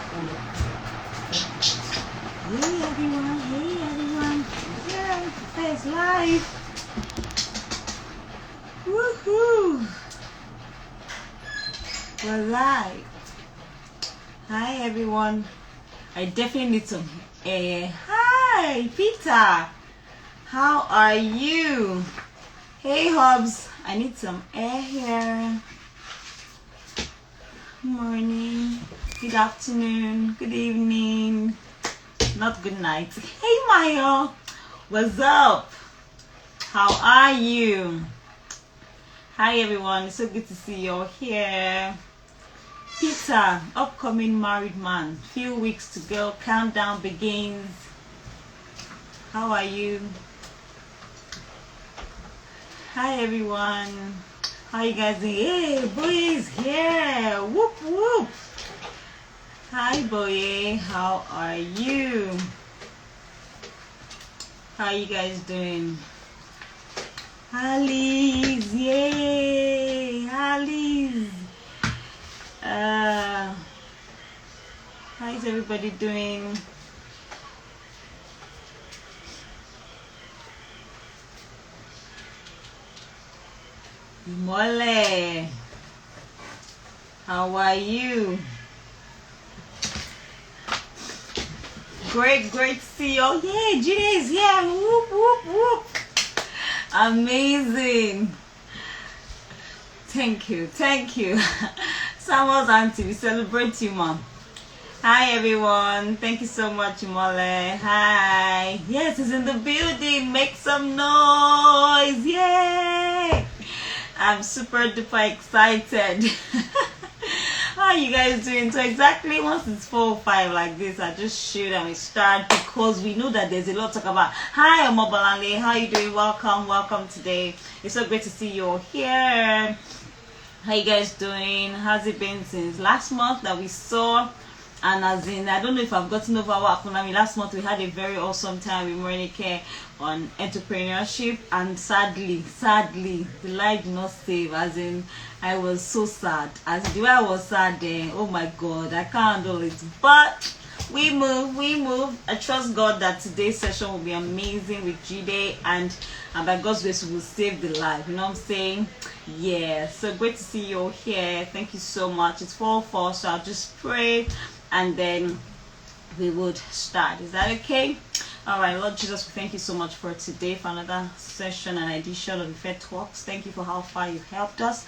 Hey everyone, yeah, it's live. Woohoo! We're live. Hi everyone. I definitely need some air. Hi Peter. How are you? Hey Hobbs. I need some air here. Good morning. Good afternoon. Good evening. Not good night. Hey Mayo. What's up? How are you? Hi everyone. It's so good to see you all here. Peter, upcoming married man. Few weeks to go. Countdown begins. How are you? Hi everyone. How you guys doing? Hey, boy is here. Whoop whoop. Hi boy. How are you? How you guys doing? Alice, yay! Alice. How's everybody doing? Mole, how are you? Great to see you. Oh, yeah, Gina is here. Whoop, whoop, whoop. Amazing. Thank you. Samuel's auntie, we celebrate you, mom. Hi, everyone. Thank you so much, Mole. Hi. Yes, it's in the building. Make some noise. Yay. I'm super duper excited. How are you guys doing? So exactly once it's 4 or 5 like this, I just shoot and we start because we know that there's a lot to talk about. Hi, Omobalale. How are you doing? Welcome today. It's so great to see you all here. How you guys doing? How's it been since last month that we saw? And as in, I don't know if I've gotten over what happened. I mean, last month we had a very awesome time with Morinike on entrepreneurship, and sadly, the light did not save. As in, I was so sad. As the way I was sad then, oh my God, I can't handle it. But we move. I trust God that today's session will be amazing with Jide, and by God's grace, we will save the life. You know what I'm saying? Yeah. So great to see you all here. Thank you so much. It's 4:04, so I'll just pray and then we would start. Is that okay? All right, Lord Jesus, we thank you so much for today, for another session and edition of the Fed Talks. Thank you for how far you've helped us.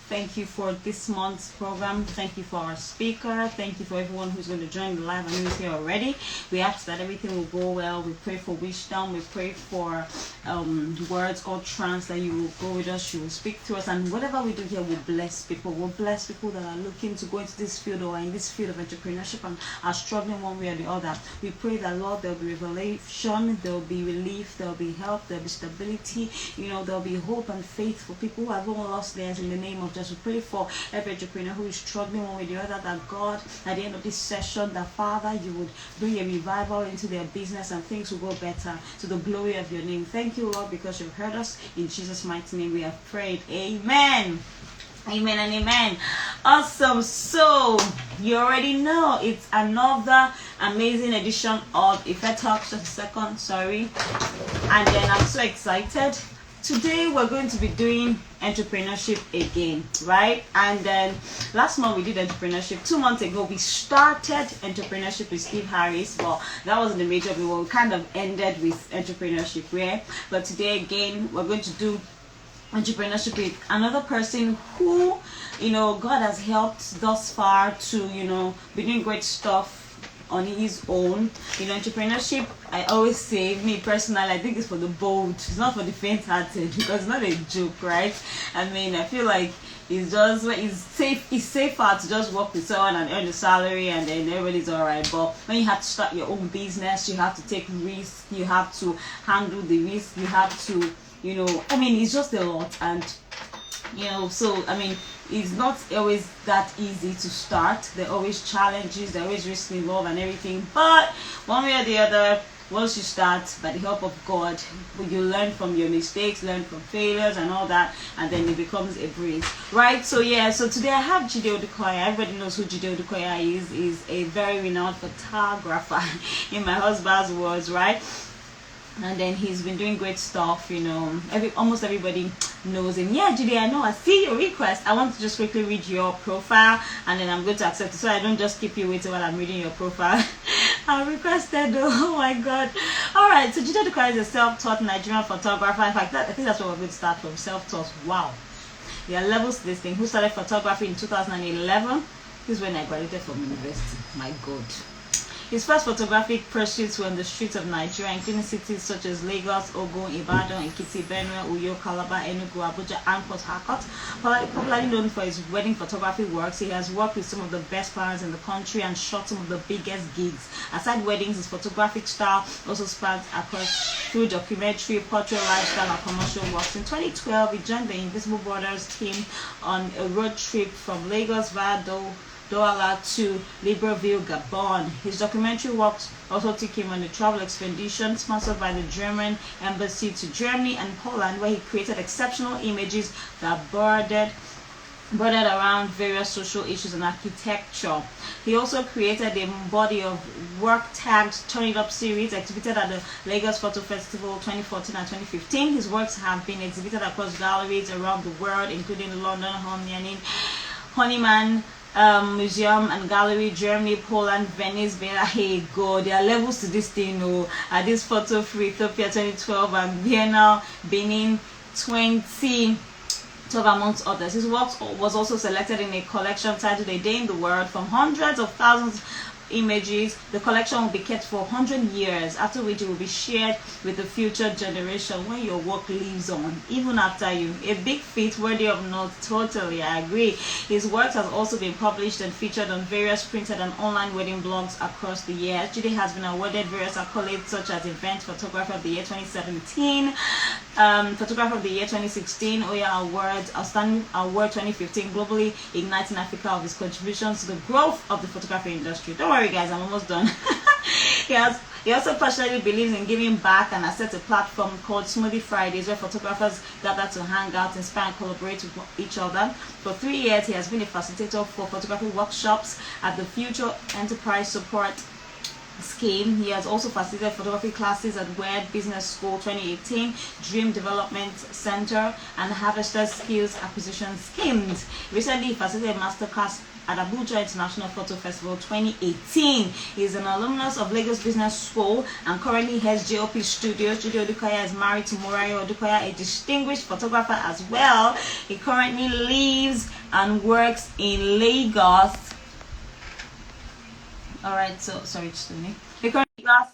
Thank you for this month's program. Thank you for our speaker. Thank you for everyone who's going to join the live and who's here already. We ask that everything will go well. We pray for wisdom. We pray for words or trance that you will go with us. You will speak to us. And whatever we do here will bless people. We'll bless people that are looking to go into this field or in this field of entrepreneurship and are struggling one way or the other. We pray that, Lord, there will be revelation, there will be relief, there will be help, there will be stability. You know, there will be hope and faith for people who have all lost theirs in the name of Jesus. We pray for every entrepreneur who is struggling one way or the other, that God, at the end of this session, that Father, you would bring a revival into their business and things will go better to the glory of your name. Thank you, Lord, because you've heard us. In Jesus' mighty name we have prayed. Amen. Amen and amen. Awesome. So you already know it's another amazing edition of Ife Talks. Just a second, sorry. And then I'm so excited. Today we're going to be doing entrepreneurship again, right? And then last month we did entrepreneurship. 2 months ago we started entrepreneurship with Steve Harris. Well, that wasn't the major one. We kind of ended with entrepreneurship, right? But today again we're going to do entrepreneurship with another person who, you know, God has helped thus far to, you know, be doing great stuff on his own. You know, entrepreneurship, I always say, me personally, I think it's for the bold. It's not for the faint-hearted, because it's not a joke, right? I mean, I feel like it's just, it's safer to just work with someone and earn the salary and then everybody's alright. But when you have to start your own business, you have to take risks, you have to handle the risk, you have to, you know, I mean, it's just a lot. And you know, so I mean, it's not always that easy to start. There are always challenges, there are always risks involved and everything. But one way or the other, once you start, by the help of God, you learn from your mistakes, learn from failures and all that, and then it becomes a breeze, right? So yeah, so today I have Jide Odukoya. Everybody knows who Jide Odukoya is. He's a very renowned photographer in my husband's words, right? And then he's been doing great stuff, almost everybody knows him. Yeah, Judy, I know, I see your request. I want to just quickly read your profile, and then I'm going to accept it, so I don't just keep you waiting while I'm reading your profile. I requested, oh my god. All right, so Judy Odukoya is a self-taught Nigerian photographer. In fact, I think that's where we're going to start from. Self-taught. Wow, there are levels to this thing. Who started photography in 2011? This is when I graduated from university. My god. His first photographic pursuits were on the streets of Nigeria, including cities such as Lagos, Ogun, Ibadan, Ekiti, Benue, Uyo, Calabar, Enugu, Abuja, and Port Harcourt. Popularly known for his wedding photography works, he has worked with some of the best planners in the country and shot some of the biggest gigs. Aside weddings, his photographic style also spans across through documentary, portrait, lifestyle, and commercial works. In 2012, he joined the Invisible Borders team on a road trip from Lagos via Douala to Libreville, Gabon. His documentary works also took him on a travel expedition sponsored by the German embassy to Germany and Poland, where he created exceptional images that bordered around various social issues and architecture. He also created a body of work tagged Turn It Up series exhibited at the Lagos Photo Festival 2014 and 2015. His works have been exhibited across galleries around the world, including London, Honeyman Museum and Gallery, Germany, Poland, Venice, Vienna. Hey God, there are levels to this thing. At this photo for Ethiopia 2012 and Vienna, Benin 2012, amongst others. His work was also selected in a collection titled A Day in the World. From hundreds of thousands images, the collection will be kept for 100 years, after which it will be shared with the future generation when your work lives on, even after you. A big feat worthy of note. Totally, I agree. His work has also been published and featured on various printed and online wedding blogs across the years. Judy has been awarded various accolades such as Event Photographer of the Year 2017, Photographer of the Year 2016, Oya Awards, Outstanding Award 2015, Globally Igniting Africa of his contributions to the growth of the photography industry. Don't worry guys, I'm almost done. He also passionately believes in giving back and has set a platform called Smoothie Fridays, where photographers gather to hang out, inspire and collaborate with each other. For 3 years, he has been a facilitator for photography workshops at the Future Enterprise Support Scheme. He has also facilitated photography classes at WED Business School 2018, Dream Development Center, and Harvester Skills Acquisition Schemes. Recently, he facilitated a masterclass at Abuja International Photo Festival 2018. He is an alumnus of Lagos Business School and currently heads JOP Studios. Jide Odukoya is married to Morayo Odukoya, a distinguished photographer as well. He currently lives and works in Lagos. Alright, so sorry, Tony. He currently lives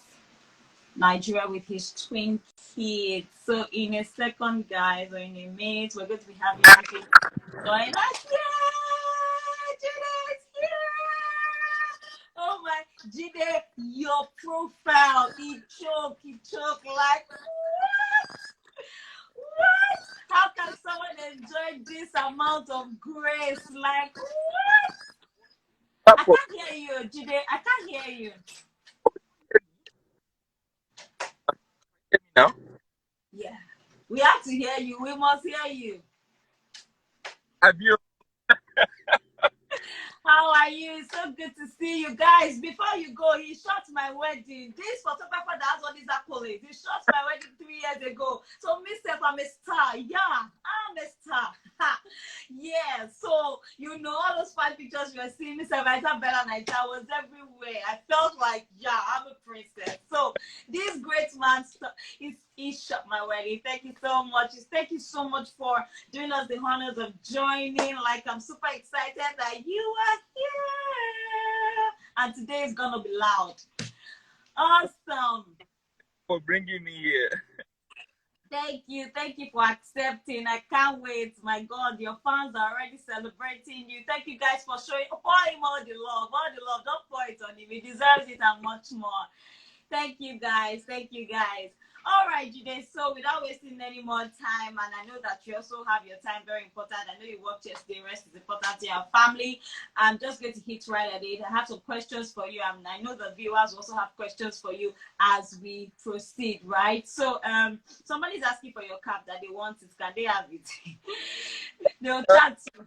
in Nigeria with his twin kids. So in a second, guys, or in a minute, we're going to be having Jide join us. Oh my, Jide, your profile, he choke like what? How can someone enjoy this amount of grace? Like what? I can't hear you, Jide. I can't hear you. Now? Yeah, we have to hear you. We must hear you. Have you? How are you? It's so good to see you guys. Before you go, he shot my wedding. This photographer that has all these accolades. He shot my wedding 3 years ago. So myself, I'm a star. Yeah, I'm a star. Yeah. So all those fine pictures you were seeing, myself, Isabella Nigeria was everywhere. I felt like, yeah, I'm a princess. So this great man, he shot my wedding. Thank you so much. Thank you so much for doing us the honors of joining. Like, I'm super excited that you are here. And today is gonna be loud. Awesome. For bringing me here. Thank you for accepting. I can't wait. My God, your fans are already celebrating you. Thank you guys for showing him all the love. Don't pour it on him. He deserves it and much more. Thank you guys. All right, Jide. So without wasting any more time, and I know that you also have your time very important. I know you worked yesterday, rest is important to your family. I'm just going to hit right at it. I have some questions for you, and I know the viewers also have questions for you as we proceed, right? So somebody's asking for your cap that they want it. Can they have it? They'll chat you.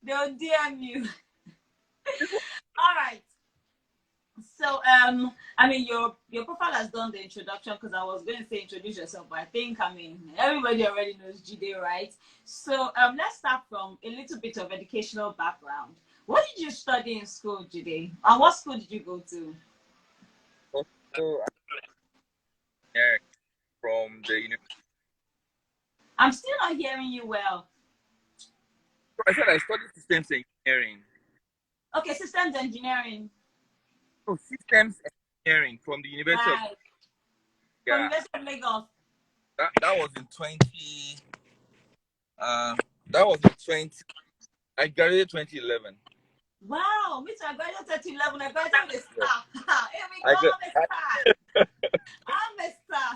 They'll DM you. All right. So I mean your profile has done the introduction because I was going to say introduce yourself, but I think everybody already knows Jide, right? So let's start from a little bit of educational background. What did you study in school, Jide? And what school did you go to? So I'm here from the university. I'm still not hearing you well. So I said I studied systems engineering. Okay, systems engineering. No, systems engineering from the University of Right. From yeah. University of Lagos. That was in 20. That was in 20. I graduated 2011. Wow, me too. I graduated 2011. I graduated with a Yeah. star. Here we I go, gra- I'm a star. I'm a star.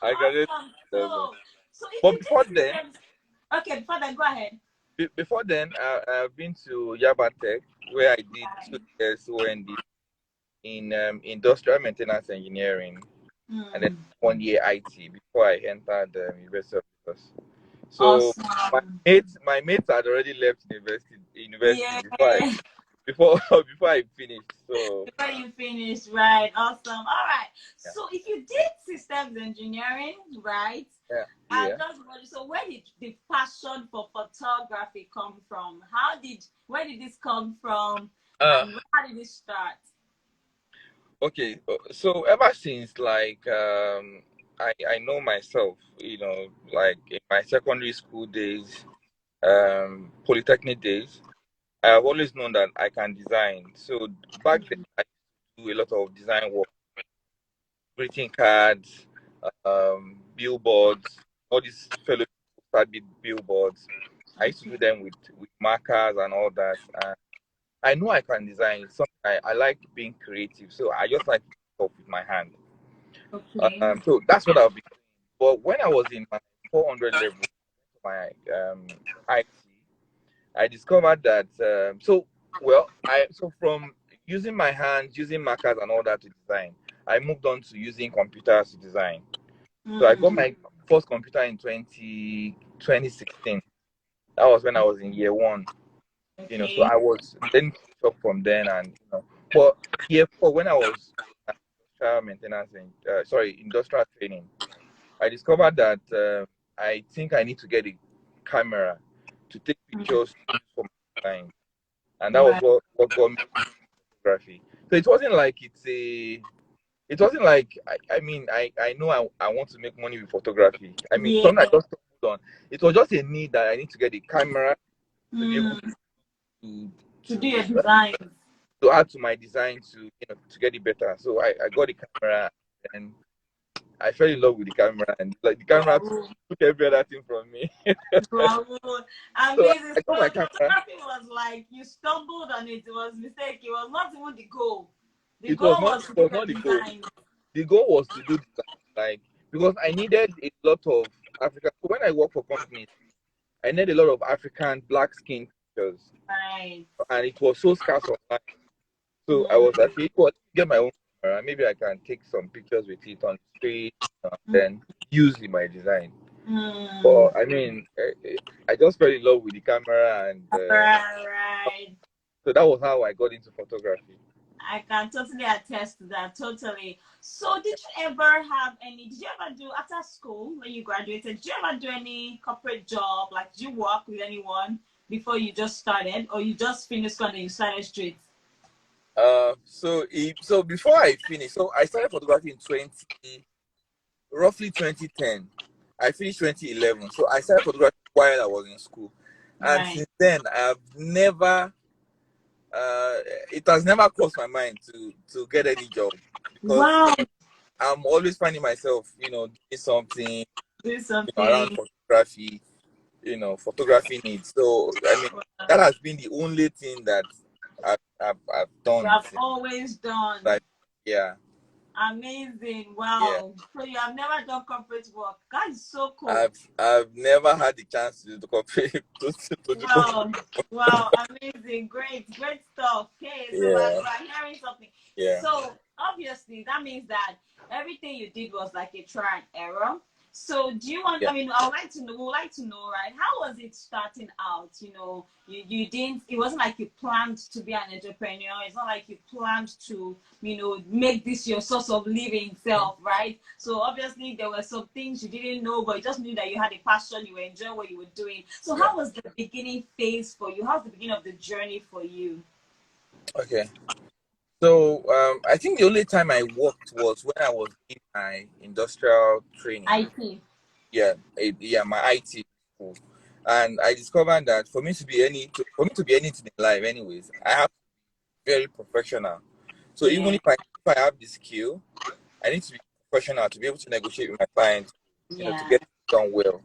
I graduated Awesome. 2011. So if But you before did then, systems, okay, before that, go ahead. I've been to Yaba Tech where I did Right. 2 years OND in industrial maintenance engineering, and then Hmm. 1 year IT before I entered the University of Lagos. So Awesome. my mates had already left university Yeah. before before I finished. So Before you finish, right? Awesome. All right. yeah, So if you did systems engineering, right? yeah, I yeah. just wonder, so where did the passion for photography come from? Where did this come from? Uh, And how did it start? okay. So ever since I know myself, like in my secondary school days, polytechnic days, I have always known that I can design. So back then, I used to do a lot of design work, greeting cards, billboards, all these fellow billboards. I used to do them with markers and all that. And I know I can design. It's something I like being creative, so I just like to do stuff with my hand. Okay. So that's what I've been doing. But when I was in my 400 level, my IT, I discovered that. From using my hands, using markers and all that to design, I moved on to using computers to design. So I got Mm, my first computer in 2016. That was when I was in year one. So okay. I was then up from then, and but year four when I was industrial maintenance and industrial training, I discovered that I think I need to get a camera to take Mm, pictures for my design, and that was right. what got me into photography. So it wasn't like I know I want to make money with photography. I mean Yeah. something I just stumbled on. It was just a need that I need to get a camera to be able Mm, to to do your to designs. to add to my design to get it better. So I got the camera and I fell in love with the camera, and like the camera Bravo. took every other thing from me. Bravo. So Amazing. I got So my the camera. photography was like you stumbled on it. It was mistake. It was not even the goal. The It was goal not was to it do was your not the goal. design. The goal was to do design, like because I needed a lot of African. So when I work for companies, I need a lot of African black skin pictures, Right. and it was so scarce online. So I was Mm, like, hey, well, let me get my own camera. Maybe I can take some pictures with it on the street, and then use in my design. mm. But I mean, I just fell in love with the camera, and Right, right. so that was how I got into photography. I can totally attest to that. Totally. So, did you ever do after school when you graduated? Did you ever do any corporate job? Like, did you work with anyone before you just started, or you just finished school and you started straight? So before I finished, so I started photography in roughly 2010. I finished 2011. So I started photography while I was in school, and Right. since then I've never. It has never crossed my mind to get any job because Wow. I'm always finding myself, doing something, Do around something. photography, photography needs. So I mean, that has been the only thing that I've You done have since. always done. Like, yeah. Amazing. Yeah. Wow. So you have never done corporate work. That is so cool. I've never had the chance to do the corporate to do Wow. Wow. Amazing. Great. Great stuff. Okay. So yeah, we're hearing something. yeah, So obviously that means that everything you did was like a try and error. So do you want, yeah. I mean, I would like to know, we would like to know, right? How was it starting out? You didn't, it wasn't like you planned to be an entrepreneur. It's not like you planned to, make this your source of living self, right? So obviously there were some things you didn't know, but you just knew that you had a passion, you were enjoying what you were doing. So Yeah. how was the beginning phase for you? How's the beginning of the journey for you? Okay. So I think the only time I worked was when I was in my industrial training. IT. Yeah, yeah, my IT school, and I discovered that for me to be anything in life, anyways, I have to be very professional. So even Yeah. if I have the skill, I need to be professional to be able to negotiate with my clients, to Yeah. get it done well.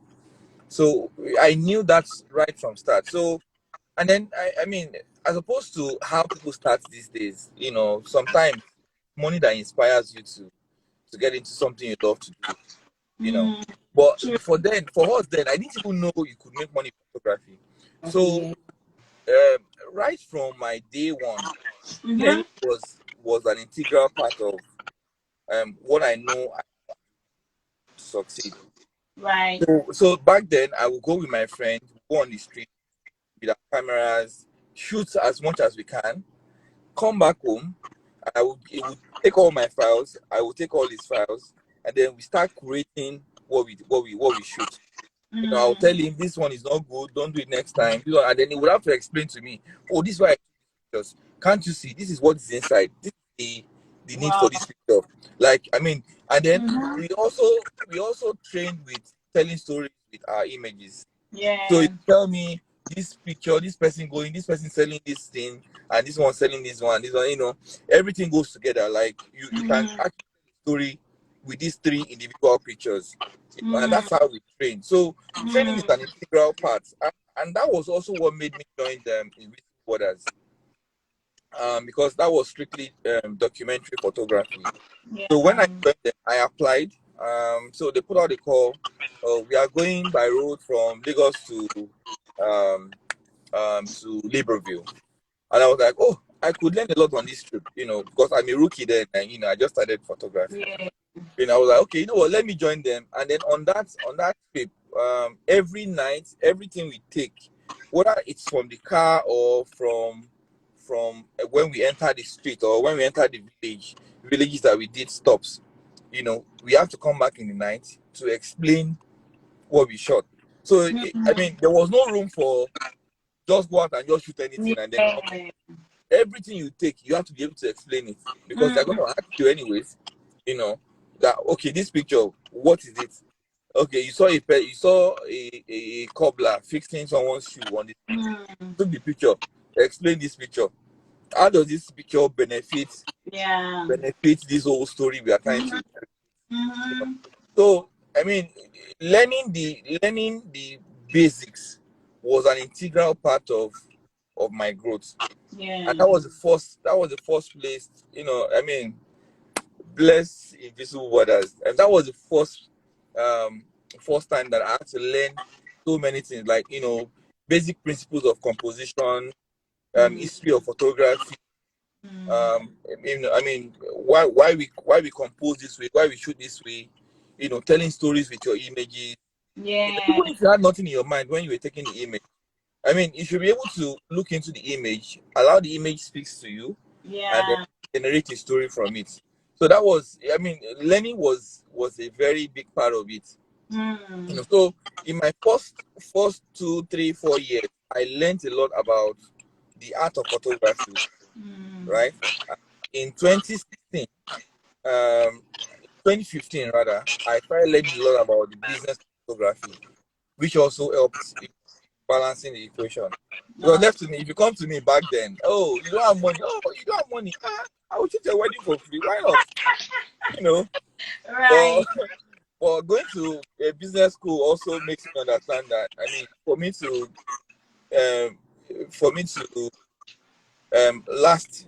So I knew that's right from start. So and then I mean, as opposed to how people start these days, sometimes money that inspires you to get into something you love to do, you know. Mm, But true. for us then, I didn't even know you could make money with photography. So Yeah. right from my day one, Mm-hmm. learning was an integral part of what I know I to succeed. Right. So back then, I would go with my friends, go on the street with our cameras, shoot as much as we can, come back home. It would take all my files. I would take all his files, and then we start creating what we shoot. I'll Mm, tell him this one is not good. Don't do it next time. And then he would have to explain to me, oh, this is why I took this pictures. Can't you see? This is what is inside. This is the need wow. for this picture. Like I mean, and then Mm-hmm. we also trained with telling stories with our images. So you Yeah. tell me this picture, this person going, this person selling this thing, and this one selling this one, everything goes together. Like you can Mm, actually tell a story with these three individual pictures. And mm, that's how we train. So training is mm, an integral part. And that was also what made me join them in Recent Borders. Because that was strictly documentary photography. So when I yeah. joined them, I applied. So they put out a call. We are going by road from Lagos um, to Libreville. And I was like, oh, I could learn a lot on this trip, because I'm a rookie then, and I just started photography. Yeah. I was like, okay, you know what, let me join them. And then on that trip, every night, everything we take, whether it's from the car or from when we enter the street or when we enter the villages that we did stops, we have to come back in the night to explain what we shot. So I Mm, mean, there was no room for just go out and just shoot anything and then come. yeah. Everything you take, you have to be able to explain it because they're going Mm, to ask you anyways. That okay, this picture, what is it? Okay, you saw a cobbler fixing someone's shoe on it. mm, Took the picture. Explain this picture. How does this picture yeah. benefit this whole story we are trying Mm-hmm. to? You know? Mm-hmm. So I mean, learning the basics was an integral part of my growth, and Yeah. that was the first place. I mean, bless invisible borders, and that was the um first time that I had to learn so many things, like basic principles of composition, Mm, history of photography. mm, I mean, why we compose this way, why we shoot this way. Telling stories with your images. yeah. Even if you had nothing in your mind when you were taking the image, I mean, you should be able to look into the image, allow the image speaks to you, and then Yeah. generate a story from it. So that was, I mean, learning was a very big part of it. Mm, So in my first 2, 3, 4 years, I learned a lot about the art of photography, mm, right? In 2016, 2015 rather, I started learning a lot about the business of photography, which also helped balancing the equation. Because no. left to me, if you come to me back then, oh, you don't have money. Oh, you don't have money. I will shoot your wedding for free. Why not? You know, but Right. but going to a business school also makes me understand that. I mean, um, for me to last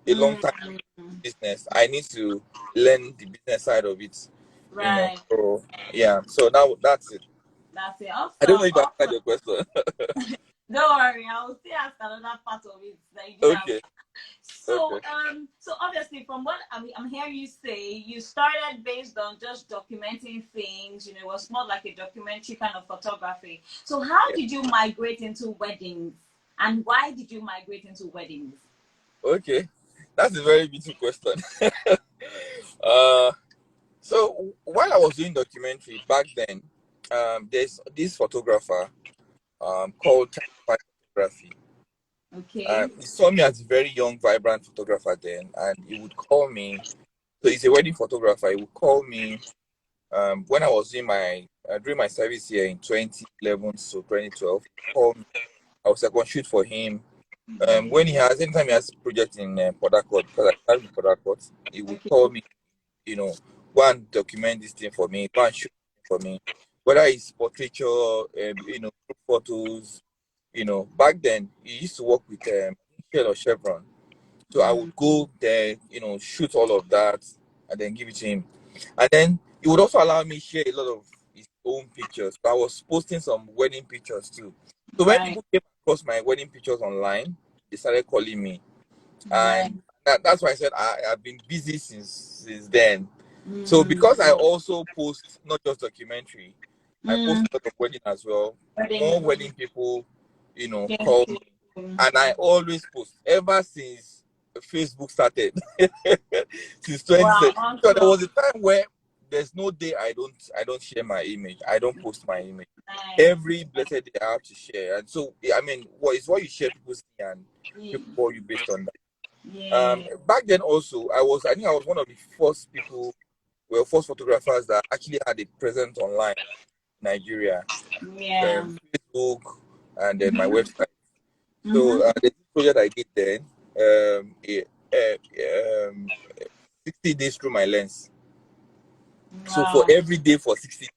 a long time business. I need to learn the business side of it. Right. So yeah. So now that's it. That's it. I don't know Awesome. if I answered your question. Don't worry, I will still ask another part of it that you didn't Okay. So, Okay. so obviously, from what I'm hearing you say, you started based on just documenting things. You know, it was more like a documentary kind of photography. So, how Yeah. did you migrate into weddings, and why did you migrate into weddings? Okay. That's a very beautiful question. uh, so while I was doing documentary back then, there's this photographer called Type Photography. Okay. He saw me as a very young, vibrant photographer then, and he would call me. So he's a wedding photographer. He would call me when I was doing my service here in 2011 to 2012. He called me. I was second shoot for him. When he has anytime he has a project in Port Harcourt, because I started in Port Harcourt, he would Okay. call me. Go and document this thing for me. Go and shoot it for me. Whether it's portraiture, group photos. Back then he used to work with Shell or Chevron. So I would go there, shoot all of that and then give it to him. And then he would also allow me share a lot of his own pictures. So I was posting some wedding pictures too. So when Right. people came across my wedding pictures online, they started calling me. Right. And that's why I said I've been busy since then. So Mm. because I also post not just documentary, I post Mm. a lot of wedding as well. More Weddings. wedding people, Came call to. me. And I always post ever since Facebook started. Since Wow. 2017. So there Awesome. was a time where there's no day I don't share my image. I don't post my image. Nice. Every blessed day I have to share. And so I mean what you share people see and people call you based on that. Yeah. Back then also I think I was one of the first people, first photographers that actually had a presence online in Nigeria. Yeah. Facebook and then my Mm-hmm. website. So Mm-hmm. the project I did then, um, 60 days through my lens. So for Wow. every day for 60 days,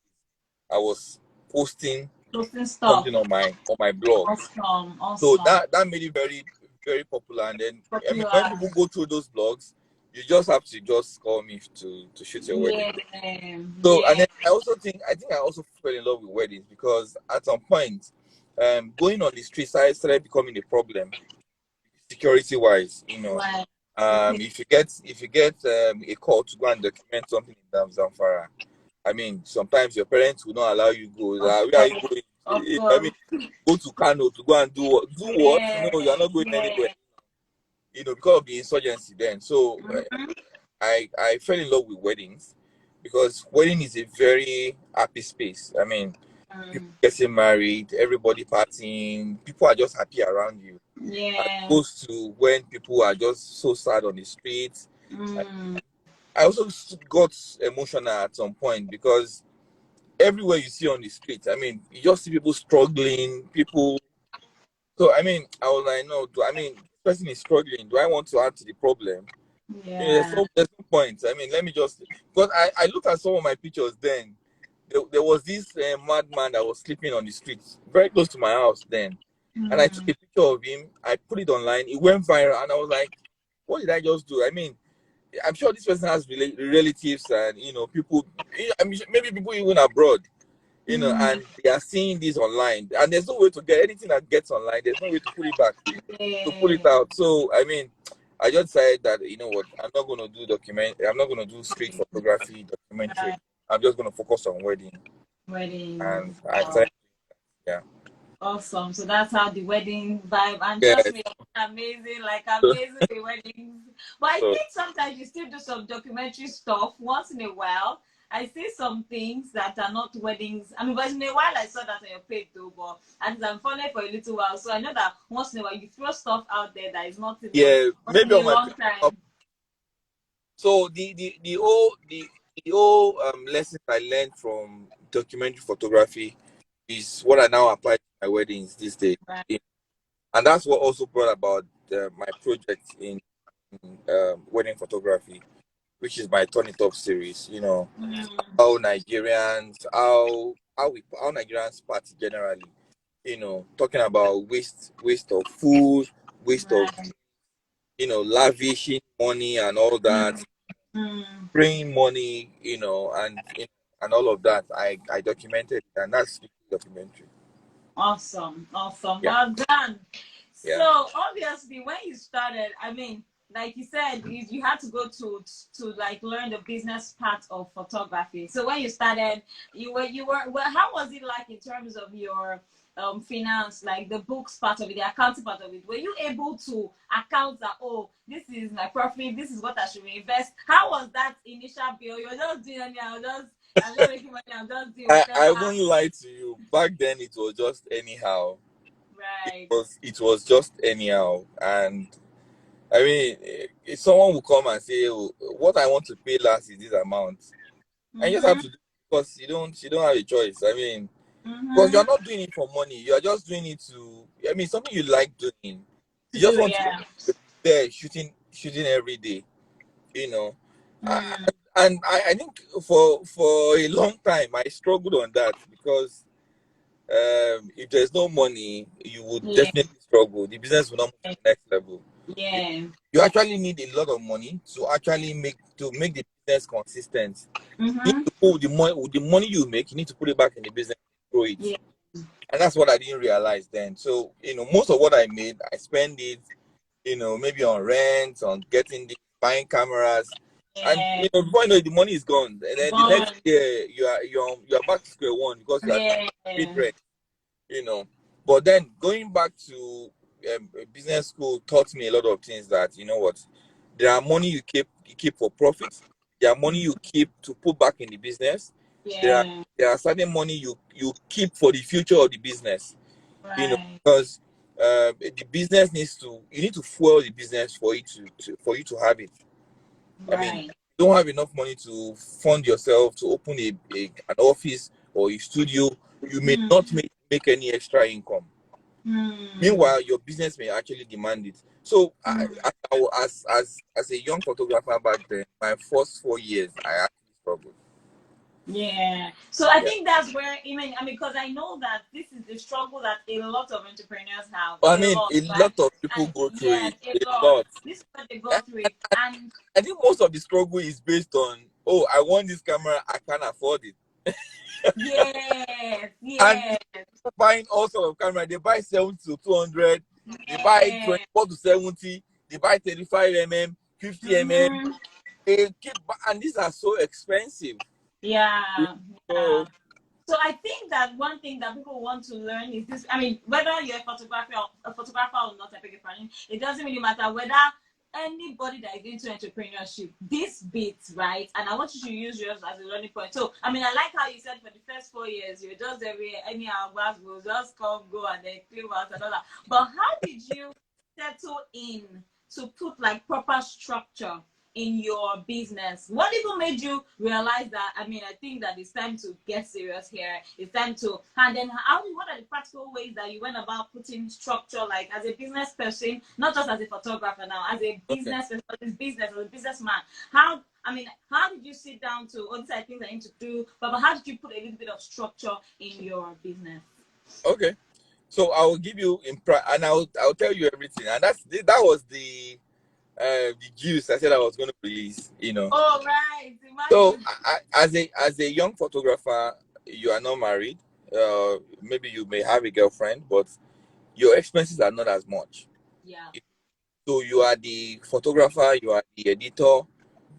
I was posting Posting stuff. something on my blog. Awesome. So Awesome. that made it very, very popular. And then I mean when Popular. people go through those blogs, you just have to just call me to shoot your wedding. Yeah. So and Yeah. then I also fell in love with weddings because at some point, going on the streets started becoming a problem security wise. Right. Okay. If you get a call to go and document something in Zamfara, I mean, sometimes your parents will not allow you go. Of Where are you course. going? Of I mean, course. go to Kano to go and do what? Do what? Yeah. No, you are not going anywhere. Yeah. Because of the insurgency then. So Mm-hmm. I fell in love with weddings because wedding is a very happy space. I mean, people getting married, everybody partying, people are just happy around you. As Yeah. opposed to when people are just so sad on the streets. Mm. I also got emotional at some point because everywhere you see on the street, I mean, you just see people struggling, people. So I mean, I was like, no, this person is struggling. Do I want to add to the problem? There's Yeah. no point. I mean, let me just because I looked at some of my pictures then. There was this madman that was sleeping on the streets very close to my house then. And I took Mm. a picture of him. I put it online. It went viral, and I was like, "What did I just do?" I mean, I'm sure this person has relatives and people. I mean, maybe people even abroad, Mm. and they are seeing this online. And there's no way to get anything that gets online. There's no way to put it back, to pull it Yeah. out. So I mean, I just decided that what, I'm not going to do I'm not going to do street photography documentary. Right. I'm just going to focus on wedding, and Weddings. I Wow. started. Yeah. Awesome. So that's how the wedding vibe. And trust Yes. me, amazing, like amazing the weddings. But I So think sometimes you still do some documentary stuff once in a while. I see some things that are not weddings. I mean, once in a while I saw that on your page though, but at least I'm following for a little while. So I know that once in a while you throw stuff out there that is not yeah, not in maybe a on my long time. so the whole lessons I learned from documentary photography is what I now apply to my weddings these days. Right. And that's what also brought about my project in wedding photography, which is my Turn It Up series. Mm, How Nigerians party generally. Talking about waste of food, waste of right. lavishing money and all that, Mm. spraying money, and all of that. I documented it, and that's the documentary. Awesome, awesome. Yeah, Well done. yeah. So obviously, when you started, I mean, like you said, you had to go to like learn the business part of photography. So when you started, you were well. How was it like in terms of your finance, like the books part of it, the accounting part of it? Were you able to account that, oh, this is my profit, this is what I should reinvest? How was that initial bill? You're just doing anyhow, I'm just making money, I'm just doing I whatever. won't lie to you. Back then, it was just anyhow. Right. It was just anyhow, and I mean, if someone will come and say, "Oh, what I want to pay last is this amount," and you just have Mm-hmm. to do it because you don't have a choice. I mean, because you're Mm-hmm. not doing it for money, you are just doing it to. I mean, something you like doing. To You just do, want to yeah. be there shooting every day. You know, Mm. and I think for a long time I struggled on that because if there's no money, you would Yeah. definitely struggle. The business will not move to the next level. Yeah. You actually need a lot of money to actually make the business consistent. You need Mm-hmm. to put the money you make, you need to put it back in the business and grow it. Yeah. And that's what I didn't realize then. So, most of what I made, I spend it, maybe on rent, on getting buying cameras. And Yeah. before you know it, the money is gone. And then the next Gone. year you're back to square one because you are Yeah. paid rent, you know. But then going back to business school taught me a lot of things that what there are money you keep for profit. There are money you keep to put back in the business. There are Yeah. there are certain money you keep for the future of the business. Right. Because the business you need to fuel the business for it for you to have it. I mean, Right. you don't have enough money to fund yourself to open an office or a studio. You may Mm. not make any extra income. Mm. Meanwhile, your business may actually demand it. So, Mm. as a young photographer back then, my first 4 years, I actually struggled. Yeah. So I Yeah. think that's where I mean, because I know that this is the struggle that a lot of entrepreneurs have. I A mean, lot, a right? lot of people And go through yes, it. a A lot. lot. This is what they go And through it. And I think most of the struggle is based on, oh, I want this camera, I can't afford it. yes, And yes, people buying all sort of camera. They buy 70 to 200, they buy yeah. 24 to 70, they buy 35 50 Mm-hmm. They and these are so expensive. Yeah, yeah. So So I think that one thing that people want to learn is this. I mean, whether you're a photographer or not, I beg your pardon, it doesn't really matter whether anybody that is into entrepreneurship, this bit, right? And I want you to use yours as a learning point. So, I mean, I like how you said for the first 4 years, you were just anyhow, will just come, go, and then clean house and all that. But how did you settle in to put like proper structure in your business? What even made you realize that? I mean, I think that it's time to get serious here. It's time to, and then what are the practical ways that you went about putting structure, like as a business person, not just as a photographer now, as a okay, business person, as a businessman? How did you sit down to, oh, these are things I need to do, but how did you put a little bit of structure in your business? okay. So I will give you and I'll tell you everything. And that was the juice I said I was going to release. Oh, right. So Imagine. as a young photographer, you are not married. Maybe you may have a girlfriend, but your expenses are not as much. Yeah. So you are the photographer, you are the editor,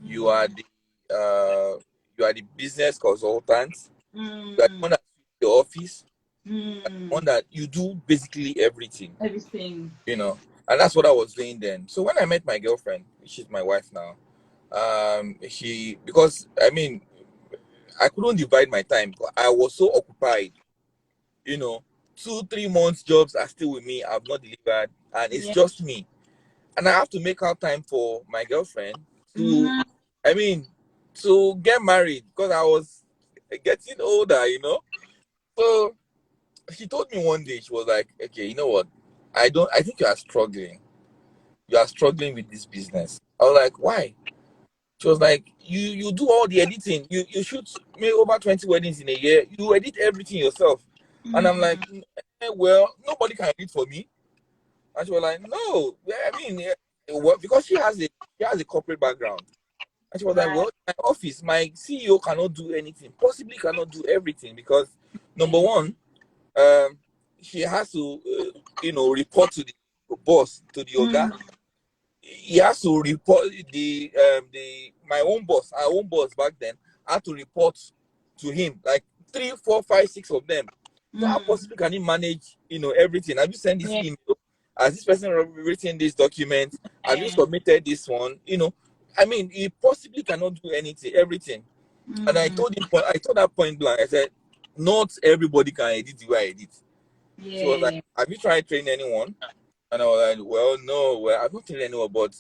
you are Mm. the uh, you are the business consultant, you are the Mm. one that sweeps the office, Mm. one that you do basically everything. Everything. you know and that's what I was doing then. So when I met my girlfriend, which is my wife now, she because I mean I couldn't divide my time. I was so occupied. you know 2 3 months jobs are still with me, I've not delivered, and it's Yeah. just me, and I have to make out time for my girlfriend to Mm-hmm. I mean to get married because I was getting older. So she told me one day, she was like, okay, you know what, I think you are struggling with this business. I was like, why? She was like, you do all the editing. You shoot maybe over 20 weddings in a year. You edit everything yourself. And I'm like, Mm. well, nobody can edit for me. And she was like, no. I mean, yeah. because she has a corporate background. And she was like, well, my office, my CEO cannot do anything, possibly cannot do everything because number one, she has to, report to the boss, to the Oga. He has to report my own boss, our own boss back then, had to report to him, like 3, 4, 5, 6 of them. So how possibly can he manage, everything? Have you sent this email? Has this person written this document? Have you submitted this one? I mean, he possibly cannot do everything. And I told that point blank. I said, not everybody can edit the way I edit. She was like, have you tried training anyone? And I was like, well, no, I've not trained anyone, but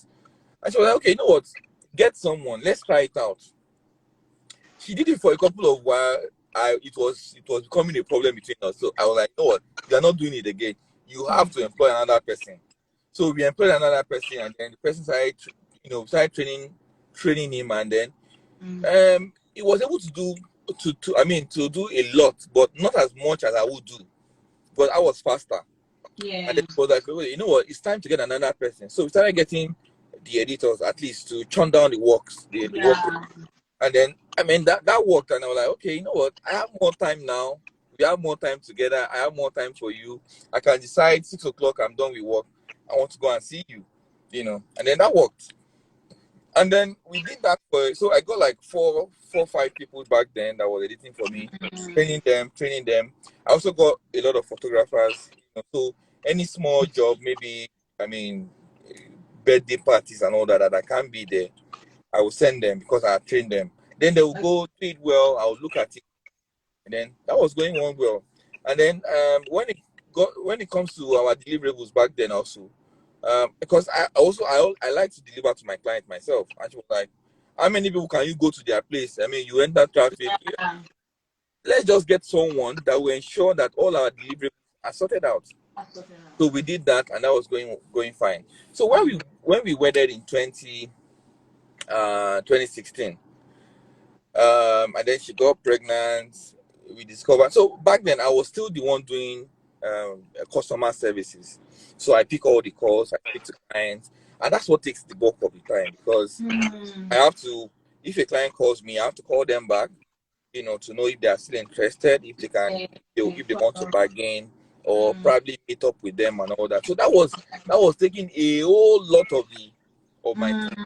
and she was like, okay, you know what? Get someone, let's try it out. She did it for a couple of while. It was becoming a problem between us. So I was like, you know what? You're not doing it again. You have to employ another person. So we employed another person, and then the person started training him, and then he was able to do a lot, but not as much as I would do. But I was faster. Yeah. And then it was like, oh, you know what? It's time to get another person. So we started getting the editors at least to churn down the works, the work. And then that worked, and I was like, okay, you know what? I have more time now. We have more time together. I have more time for you. I can decide 6 o'clock. I'm done with work. I want to go and see you. And then that worked. And then we did that so I got like 4 or 5 people back then that was editing for me, training them. I also got a lot of photographers. So any small job, maybe birthday parties and all that I can't be there, I will send them because I trained them. Then they will go do it well. I will look at it, and then that was going on well. And then when it comes to our deliverables back then also, because I like to deliver to my client myself. And she was like, how many people can you go to their place? I mean, you enter traffic. Yeah. Let's just get someone that will ensure that all our deliverables are sorted out. So we did that, and that was going fine. So when we wedded in 2016, and then she got pregnant, we discovered. So back then I was still the one doing customer services. So I pick all the calls, I speak to clients, and that's what takes the bulk of the time, because I have to, if a client calls me, I have to call them back, to know if they are still interested, if they want to bargain, or probably meet up with them and all that. So that was taking a whole lot of my time.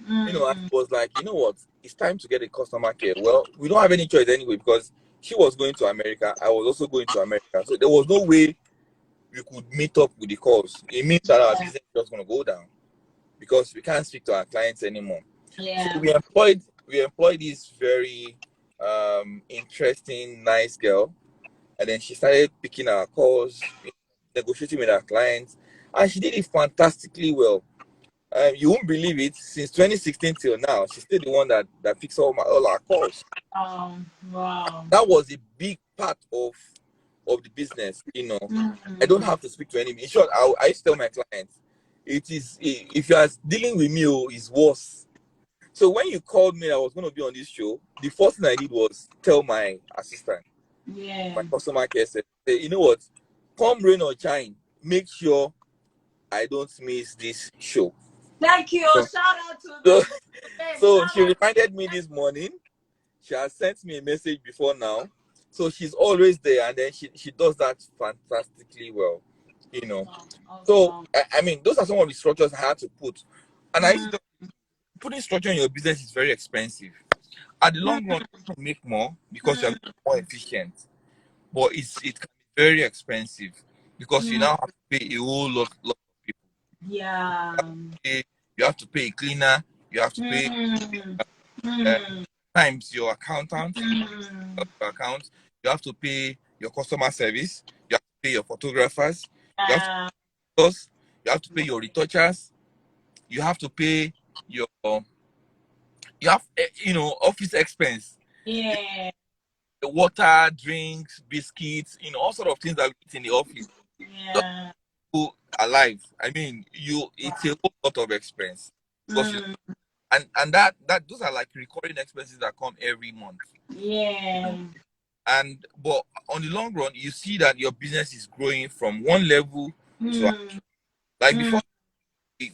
I was like, you know what? It's time to get a customer care. Well, we don't have any choice anyway, because she was going to America. I was also going to America. So there was no way we could meet up with the calls. It means that our business is just going to go down because we can't speak to our clients anymore. Yeah. So we employed this very interesting, nice girl. And then she started picking our calls, negotiating with our clients. And she did it fantastically well. You won't believe it. Since 2016 till now, she's still the one that fixed all our calls. Wow! That was a big part of the business. I don't have to speak to anybody. In short, I used to tell my clients, if you are dealing with me, it's worse. So when you called me, I was going to be on this show. The first thing I did was tell my assistant, my customer care said, you know what? Come rain or shine, make sure I don't miss this show. Thank you. Shout out to So she reminded me this morning. She has sent me a message before now. So she's always there, and then she does that fantastically well. Awesome. So those are some of the structures I had to put. And putting structure in your business is very expensive. At the long run, you can make more because you're more efficient. But it can be very expensive because you now have to pay a whole lot of people. Yeah. You have to pay a cleaner. You have to pay times your accountant. You have to pay your customer service. You have to pay your photographers. You have to pay your retouchers. You have to pay your office expense. Yeah. The water, drinks, biscuits, all sort of things that we eat in the office. Yeah. Alive. It's a whole lot of expense. And that those are like recurring expenses that come every month. Yeah. But on the long run, you see that your business is growing from one level to another. Like before,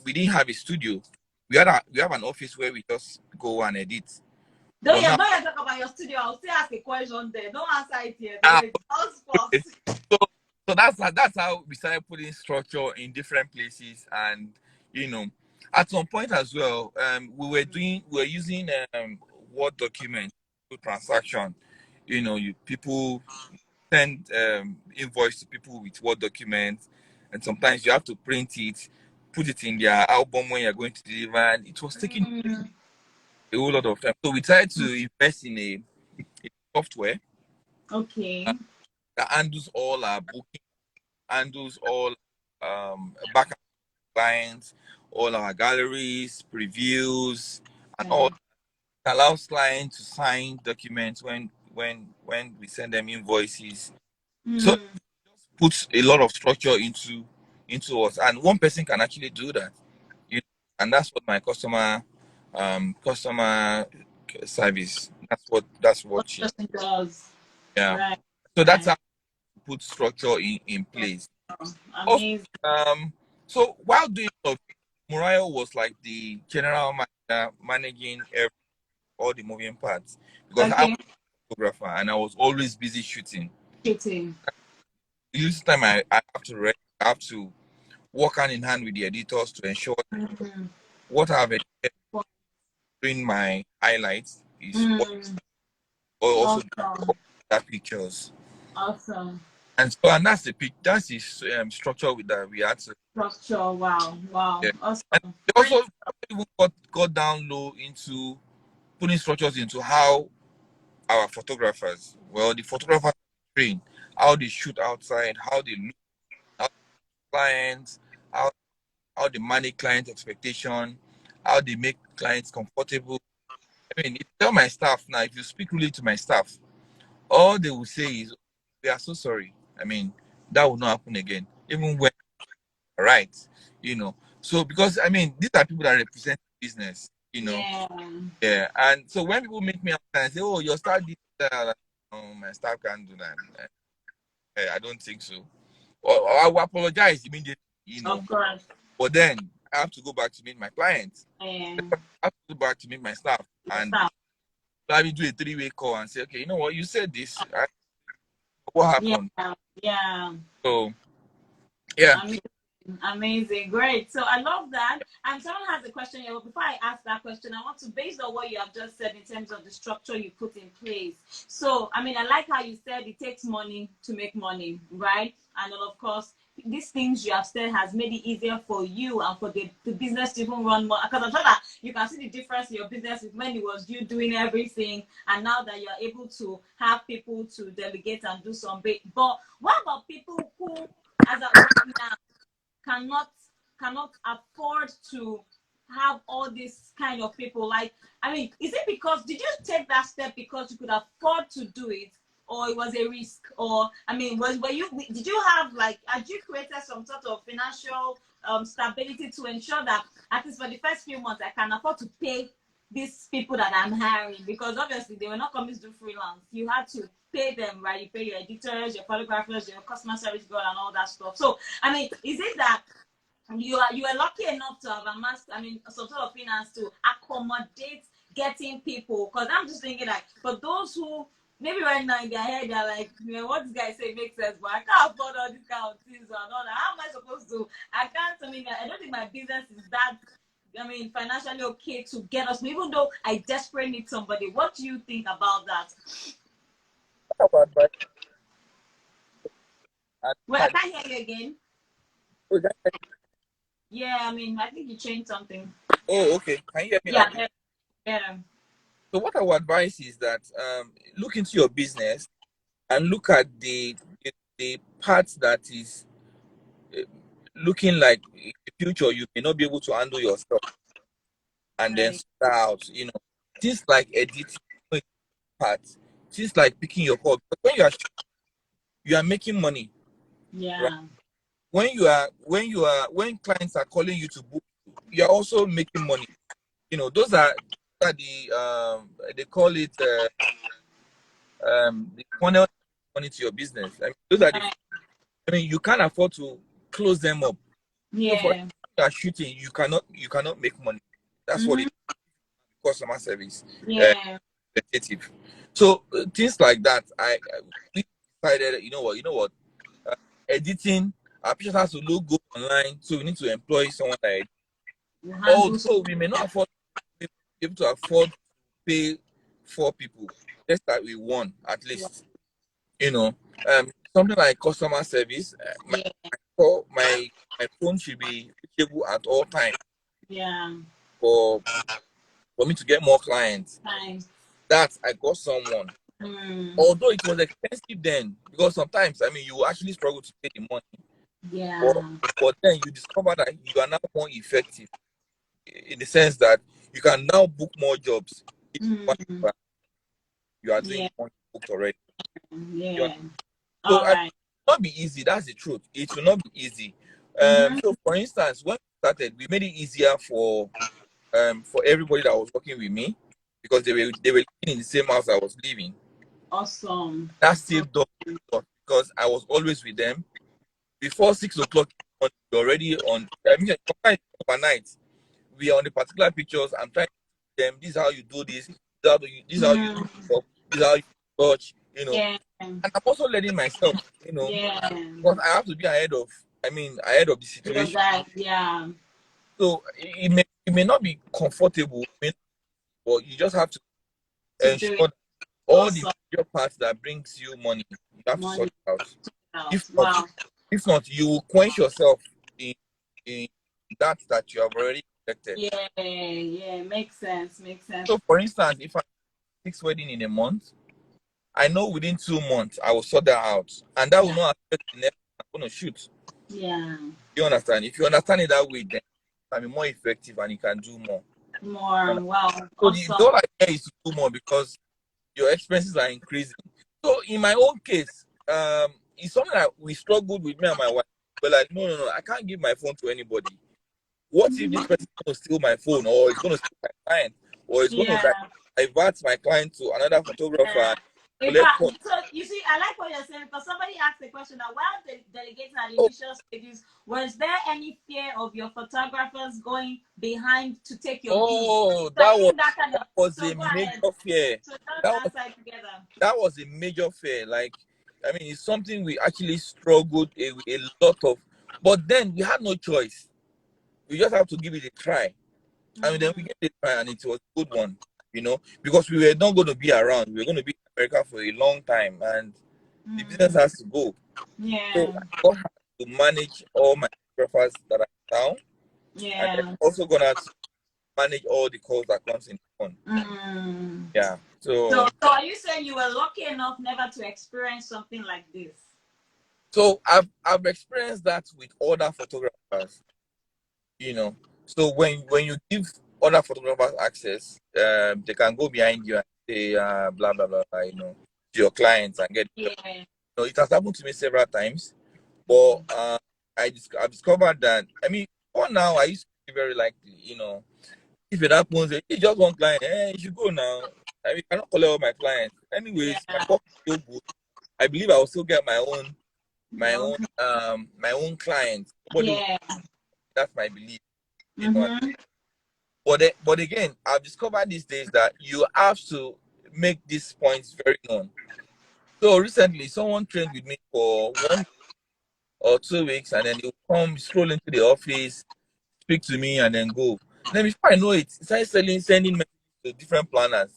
we didn't have a studio. We have an office where we just go and edit. Don't you talk about your studio? I'll still ask a question there. Don't answer it here. So that's how we started putting structure in different places, and at some point as well, we were using Word document to transaction. People send invoice to people with Word documents, and sometimes you have to print it, put it in their album when you're going to deliver, and it was taking a whole lot of time. So we tried to invest in a software Okay. that handles all our booking, handles all back clients, all our galleries, previews, and all. It allows clients to sign documents when we send them invoices. So it puts a lot of structure into us, and one person can actually do that. And that's what my customer service. That's what she does. Yeah. Right. So that's how to put structure in place. Amazing. Also, so while doing all, Muriel was like the general manager managing all the moving parts, because I was a photographer and I was always busy shooting. This time I have to work hand in hand with the editors to ensure what I've edited during my highlights is what also that pictures. Awesome. And that's the structure that we had to structure. Wow. Yeah. Awesome. And they also even got down low into putting structures into how our photographers, the photographers train, how they shoot outside, how they look at clients, how they manage client expectation, how they make clients comfortable. I mean, tell my staff now, if you speak really to my staff, all they will say is, "We are so sorry. I mean, that will not happen again." Even when right, So because I mean, these are people that represent business, Yeah. And so when people make me upset and say, "Oh, your staff did that," my staff can't do that. I don't think so. Or I will apologize immediately, Of course. But then I have to go back to meet my clients. Yeah. I have to go back to meet my staff and let me do a 3-way call and say, "Okay, you know what? You said this. What happened?" Yeah. So, yeah. Amazing. Great. So I love that. And someone has a question here. But before I ask that question, I want to, based on what you have just said in terms of the structure you put in place. So, I mean, I like how you said it takes money to make money, right? And then, of course, these things you have said has made it easier for you and for the business to even run more. Because I'm sure that you can see the difference in your business when it was you doing everything, and now that you're able to have people to delegate and do some bit. But what about people who, as of right now, cannot afford to have all these kind of people? Like, I mean, is it because, did you take that step because you could afford to do it, or it was a risk? Or, I mean, did you have, like, had you created some sort of financial stability to ensure that at least for the first few months I can afford to pay these people that I'm hiring? Because obviously they were not coming to do freelance. You had to pay them, right? You pay your editors, your photographers, your customer service girl, and all that stuff. So, I mean, is it that you are lucky enough to have amassed, I mean, some sort of finance to accommodate getting people? Because I'm just thinking, like, for those who maybe right now in their head they're like, what this guy say makes sense, but I can't afford all these kind of things and all that. How am I supposed to? I don't think my business is that, I mean, financially okay to get us, even though I desperately need somebody. What do you think about that? Well, I can't hear you again. Yeah, I mean, I think you changed something. Oh, okay. Can you hear me now? Yeah. So what I would advise is that look into your business and look at the parts that is looking like in the future you may not be able to handle yourself, and then start out. Things like editing parts, things like picking your call. But when you are making money, yeah. Right? When clients are calling you to book, you are also making money. Those are the they call it the funnel money to your business. I mean, those are the. I mean, you can't afford to close them up. Yeah. So for you are shooting, you cannot make money. That's what it customer service. Yeah. Repetitive. So things like that, we decided, you know what, editing, our pictures has to look good online, so we need to employ someone like. Although we may not be able to afford to pay 4 people, let's start with one at least. You know, something like customer service. My phone should be reachable at all times. Yeah. For me to get more clients. Times. That I got someone. Although it was expensive then, because sometimes you actually struggle to pay the money. Yeah. But then you discover that you are now more effective in the sense that you can now book more jobs. You are doing more booked already. Yeah. So All right. it will not be easy. That's the truth. It will not be easy. So for instance, when we started, we made it easier for everybody that was working with me, because they were living in the same house I was living. Awesome. That saved us because I was always with them. Before 6 o'clock, we're already on. Overnight, we are on the particular pictures. I'm trying to tell them, this is how you do this. This is how you do this is how you touch. Yeah. And I'm also letting myself, Yeah. because I have to be ahead of the situation. Yeah. So it may not be comfortable, but you just have to ensure that all the major parts that brings you money, you have to sort it out. If not, you will quench yourself in that you have already collected. Yeah, makes sense. So for instance, if I 6 wedding in a month, I know within 2 months I will sort that out, and that will not affect the next I'm going to shoot. Yeah. You understand? If you understand it that way, then you can be more effective and you can do more. Wow. So the whole idea is to do more because your expenses are increasing. So in my own case, it's something that we struggled with, me and my wife. But like, no, I can't give my phone to anybody. What if this person is going to steal my phone, or it's going to steal my client, or it's going to divert my client to another photographer? In fact, so you see, I like what you're saying, because somebody asked the question that while delegating at initial stages, was there any fear of your photographers going behind to take your views? That was a major fear. So that was a major fear. Like, it's something we actually struggled a lot of, but then we had no choice. We just have to give it a try. Then we gave it a try, and it was a good one, because we were not going to be around. We were going to be in America for a long time, and the business has to go. Yeah. So I got to manage all my photographers that are down. Yeah. And I'm also going to manage all the calls that comes in the phone. Yeah. So are you saying you were lucky enough never to experience something like this? So I've experienced that with other photographers. So when you give other photographers access, they can go behind you and say blah blah blah, to your clients and get. It has happened to me several times, but I've discovered that for now I used to be very likely. If it happens, it's just one client. You should go now. I cannot collect all my clients. Anyways, my work is still good. I believe I will still get my own clients. That's my belief. But again, I've discovered these days that you have to make these points very known. So recently, someone trained with me for 1 or 2 weeks, and then he'll come stroll into the office, speak to me, and then go. Then before I know it, he started sending messages to different planners,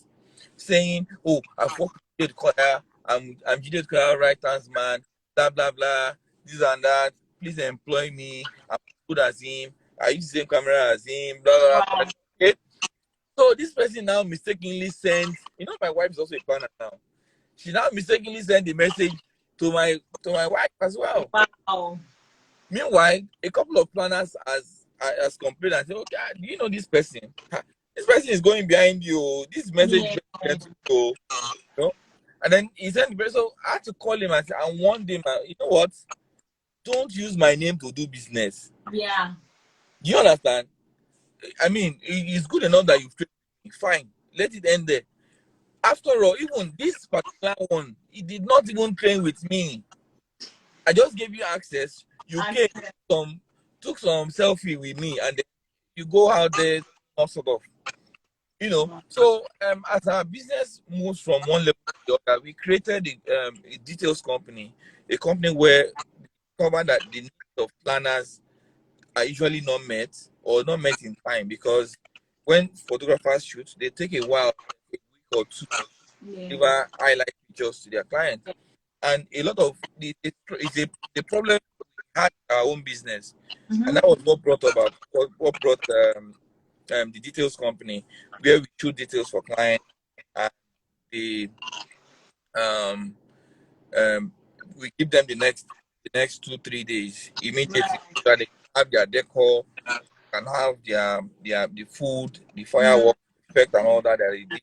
saying, "Oh, I've worked with Koya. I'm Jide Koya right hand man. Blah blah blah. This and that. Please employ me. I'm good as him. I use the same camera as him. Blah blah blah." Okay. So this person now mistakenly sends. My wife is also a planner now. She now mistakenly sent the message to my wife as well. Wow. Meanwhile, a couple of planners has complained and said, "Okay, do you know this person? This person is going behind you. This message is sent to you." And then he sent the person. So I had to call him and say, and warn him, you know what? Don't use my name to do business. Yeah. Do you understand? It's good enough that you've trained me. Fine. Let it end there. After all, even this particular one, he did not even train with me. I just gave you access. You came took some selfie with me, and then you go out there, all sort of, So as our business moves from one level to the other, we created a details company, a company where we cover that the needs of planners are usually not met or not met in time, because when photographers shoot, they take a while, a week or two, to deliver highlight pictures to their clients. And a lot of the problem we had in our own business, and that was what brought about what brought the details company, where we shoot details for clients, and the um we give them the next 2-3 days immediately, so that they can have their decor, can have the food, the fireworks effect, and all that they did.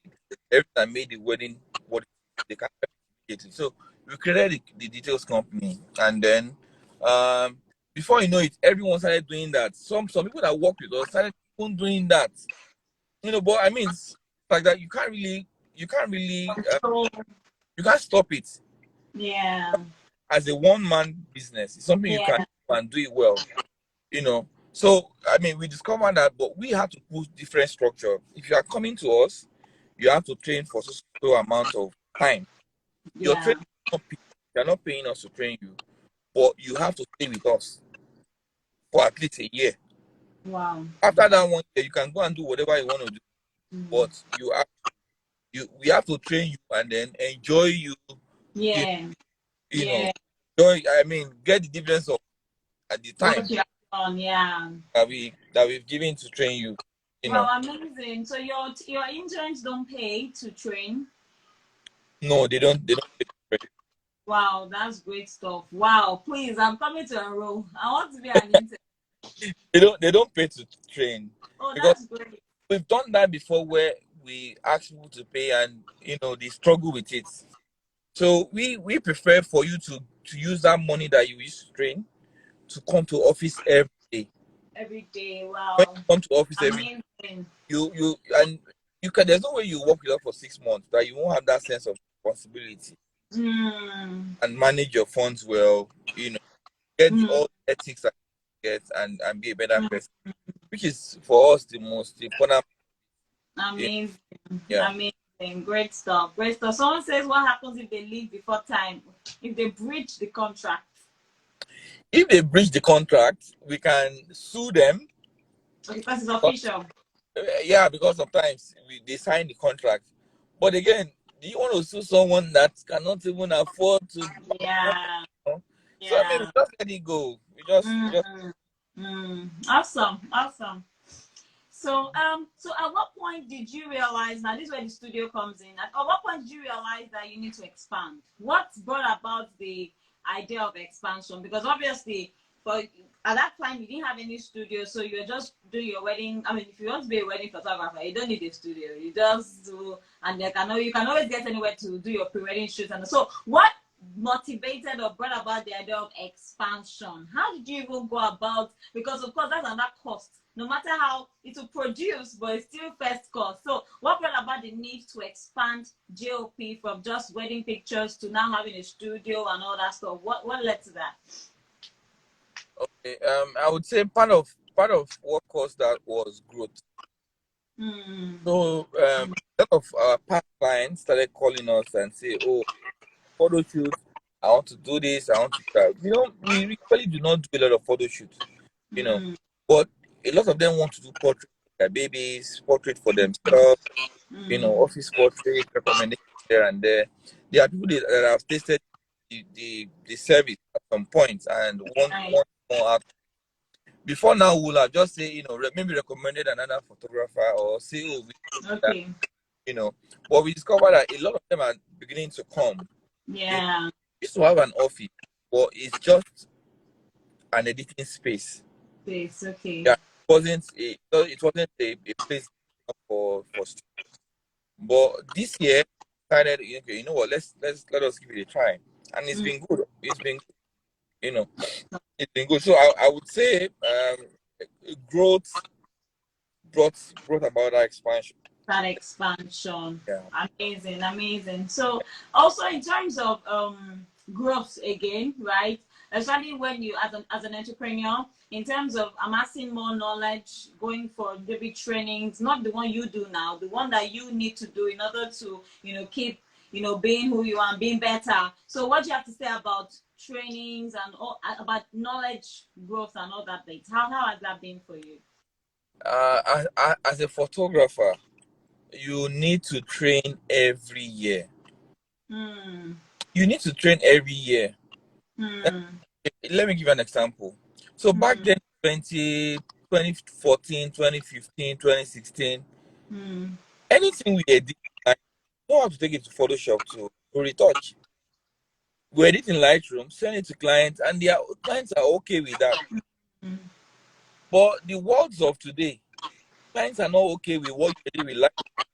Everything that made the wedding what they can have it immediately. So we created the details company, and then before you know it, everyone started doing that. Some people that work with us started even doing that. But I mean, it's like that you can't really you can't stop it. Yeah. As a one-man business, it's something you can do and do it well. So I mean, we discovered that, but we have to put different structure. If you are coming to us, you have to train for so amount of time. Your training is not paid. You're not paying us to train you, but you have to stay with us for at least a year. Wow. After that 1 year, you can go and do whatever you want to do, but we have to train you and then enjoy you. Yeah. Enjoy. I mean, get the difference of at the time What you have done, yeah. that we've given to train you. Well, amazing. So your interns don't pay to train? No, they don't. They don't pay to train. Wow, that's great stuff. Wow, please, I'm coming to enroll. I want to be an intern. They don't pay to train. Oh, Because that's great. we've done that before, where we ask people to pay, and they struggle with it. So we prefer for you to use that money that you use to train to come to office every day. Every day, wow. When you come to office amazing. every day, you can. There's no way you work with us for 6 months that you won't have that sense of responsibility and manage your funds well. Get all the ethics that you get, and be a better person, which is for us the most important. Amazing. Yeah. Amazing. Great stuff. Great stuff. Someone says, what happens if they leave before time? If they breach the contract? If they breach the contract, we can sue them. Because it's official. Yeah, because sometimes they sign the contract. But again, do you want to sue someone that cannot even afford to? Yeah. So I mean, we just let it go. We just Awesome. So at what point did you realize, now this is where the studio comes in, at what point did you realize that you need to expand? What brought about the idea of expansion? Because obviously, at that time, you didn't have any studio, so you were just doing your wedding. I mean, if you want to be a wedding photographer, you don't need a studio. You just do, and you can always get anywhere to do your pre-wedding shoots. And so, what motivated or brought about the idea of expansion? How did you even go about? Because of course, that's another cost. No matter how it will produce, but it's still first cost. So, what brought about the need to expand JOP from just wedding pictures to now having a studio and all that stuff? What led to that? Okay. I would say part of what caused that was growth. So a lot of our past clients started calling us and say, "Oh, photo shoot. I want to do this. I want to try." We really do not do a lot of photo shoots. But a lot of them want to do portrait for their babies, portrait for themselves. Office portrait, recommendation here and there. There are people that have tasted the service at some point and want more out. Before now, we'll have just say, maybe recommended another photographer, or say, "Oh, we that," But we discovered that a lot of them are beginning to come. Yeah. We used to have an office, but it's just an editing space. Okay. Yeah, it wasn't a place for students. But this year, decided, okay, you know what? Let us give it a try, and it's been good. It's been, it's been good. So I would say, growth brought about that expansion. Yeah. Amazing. So also in terms of growth again, right? especially when you as an entrepreneur, in terms of amassing more knowledge, going for maybe trainings, not the one you do now, the one that you need to do in order to, keep, being who you are and being better. So what do you have to say about trainings and all about knowledge growth and all that bit? How has that been for you? As a photographer, you need to train every year. Hmm. You need to train every year. Hmm. Let me give you an example. So back Hmm. then, 2014, 2015, 2016, Hmm. anything we edit, I know how to take it to Photoshop to retouch. We edit in Lightroom, send it to clients, and their clients are okay with that. Hmm. But the worlds of today, clients are not okay with what you edit with Lightroom.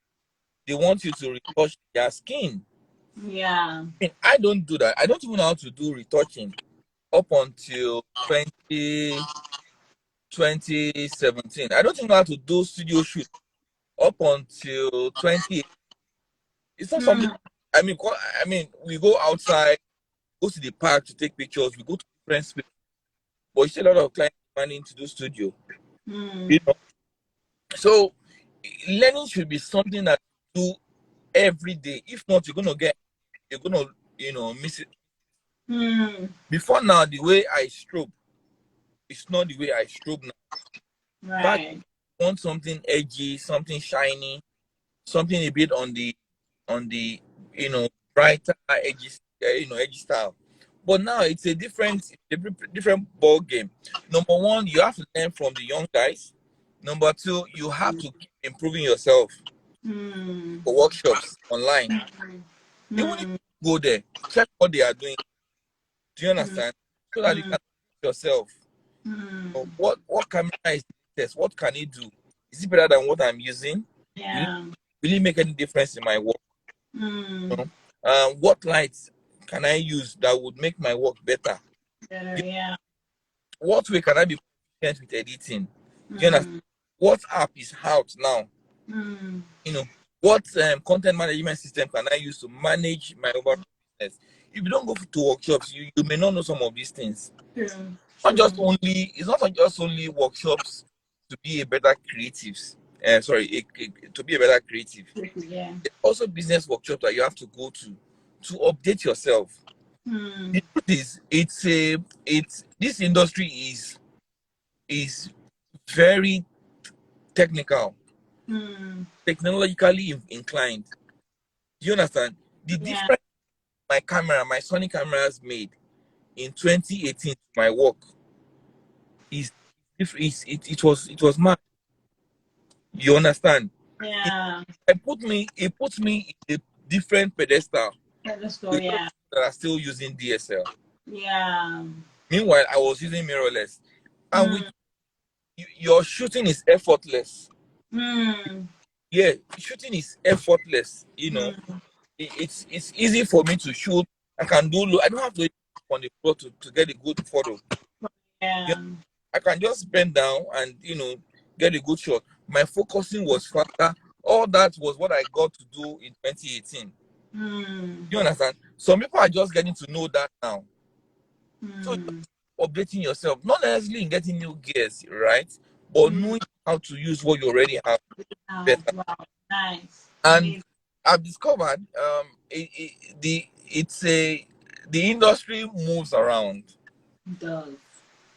They want you to retouch their skin. Yeah. I mean, I don't do that. I don't even know how to do retouching up until 2017. I don't even know how to do studio shoot up until 20. It's not something. Hmm. I mean, we go outside, go to the park to take pictures. We go to different spaces, but you see a lot of clients planning to do studio. Hmm. You know, so learning should be something that you do every day. If not, you're gonna, miss it. Hmm. Before now, the way I strobe, it's not the way I strobe now. Back, Right. I want something edgy, something shiny, something a bit on the brighter edgy edgy style. But now it's a different ball game. Number one, you have to learn from the young guys. Number two, you have to keep improving yourself Hmm. for workshops online. Even if Hmm. you go there, check what they are doing. Do you Hmm. understand? So that you Hmm. can teach yourself. Hmm. What camera is this? What can it do? Is it better than what I'm using? Yeah. Will it make any difference in my work? Hmm. You know? What lights can I use that would make my work better? Better. You Yeah. What way can I be efficient with editing? Do you understand? Hmm. What app is out now? Hmm. You know, what content management system can I use to manage my overall business? If you don't go to workshops, you may not know some of these things. True. Not just True. only It's not just only workshops to be a better creatives. To be a better creative. Yeah. There's also business workshops that you have to go to update yourself. Hmm. The truth is, it's this industry is very technical, Hmm. technologically inclined. Do you understand? The Yeah. difference my Sony cameras made in 2018 to my work is it was mad. You understand? It, Yeah. it puts me in a different pedestal Let's go. with those Yeah. that are still using DSL. Yeah. Meanwhile, I was using mirrorless, and with Hmm. your shooting is effortless. Hmm. Yeah, shooting is effortless. Hmm. It's easy for me to shoot. I can I don't have to on the floor to get a good photo. Yeah, Yeah. I can just bend down and get a good shot. My focusing was faster. All that was what I got to do in 2018. Hmm. You understand? Some people are just getting to know that now. So Hmm. updating yourself, not necessarily in getting new gears, right? But Hmm. knowing how to use what you already have better. Wow. Nice. And Amazing. I've discovered it's a the industry moves around. It does.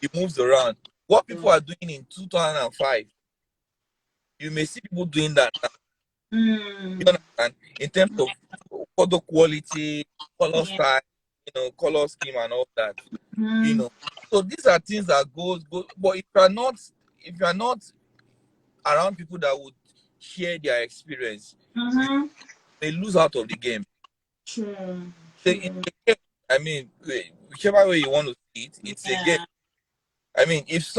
It moves around. What people Does. are doing in 2005, you may see people doing that now. You Hmm. understand? In terms of photo quality, color Yeah. style, color scheme and all that. You Hmm. know. So these are things that go. But if you are not around people that would share their experience, you Mm-hmm. may lose out of the game. True. It's True. a game. I mean, whichever way you want to see it, it's a game. Yeah. I mean, if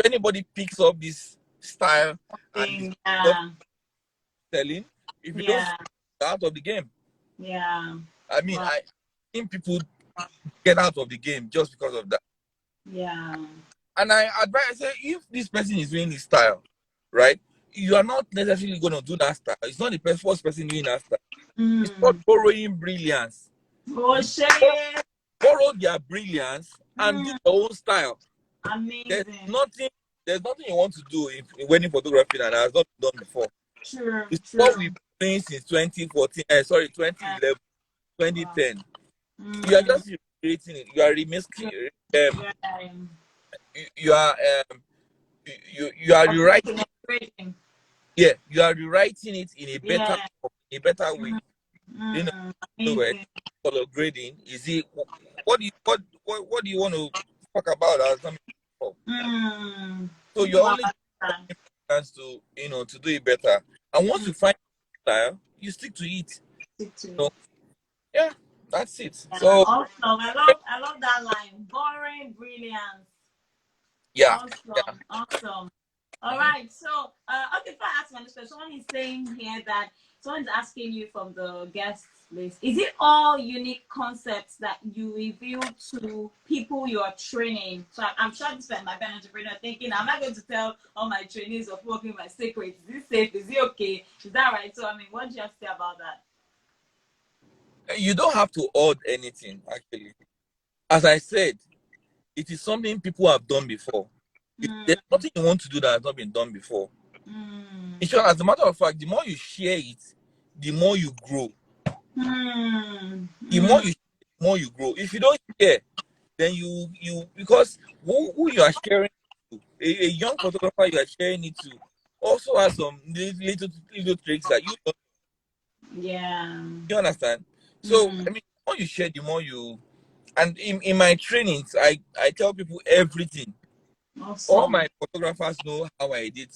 anybody picks up this style and is Thing. just Yeah. selling, if you don't Yeah. you're out of the game. Yeah. I mean, Wow. I think people get out of the game just because of that. Yeah. And I say, if this person is doing this style, right, you are not necessarily going to do that style. It's not the first person doing that style. It's called Hmm. borrowing brilliance. Oh You shit. borrow their brilliance and do your own style. Amazing. There's nothing you want to do in wedding photography that has not been done before. True. It's what we've been doing since 2014. 2011, 2010. Wow. You are just recreating it. You are remasking. You are you are rewriting. Yeah, you are rewriting it in a better way. You know, color grading. Is it what do you want to talk about as something? So you're only chance to to do it better. And once you find style, you stick to it. Yeah, that's it. So awesome. I love that line. Boring brilliance. Yeah. Awesome. All right. So, okay, before I ask my next question, someone is saying here that someone's asking you from the guest list. Is it all unique concepts that you reveal to people you are training? So I'm sure this is my entrepreneur thinking, am I going to tell all my trainees of working my secrets? Is this safe? Is it okay? Is that right? So, I mean, what do you have to say about that? You don't have to add anything, actually. As I said, it is something people have done before. There's nothing you want to do that has not been done before. In short, as a matter of fact, the more you share it, the more you grow. The more you share, the more you grow. If you don't share, then you because who you are sharing to, a young photographer you are sharing it to, also has some little tricks that you don't. Yeah. You understand? So I mean, the more you share, the more you. And in my trainings, I tell people everything. Awesome. All my photographers know how I did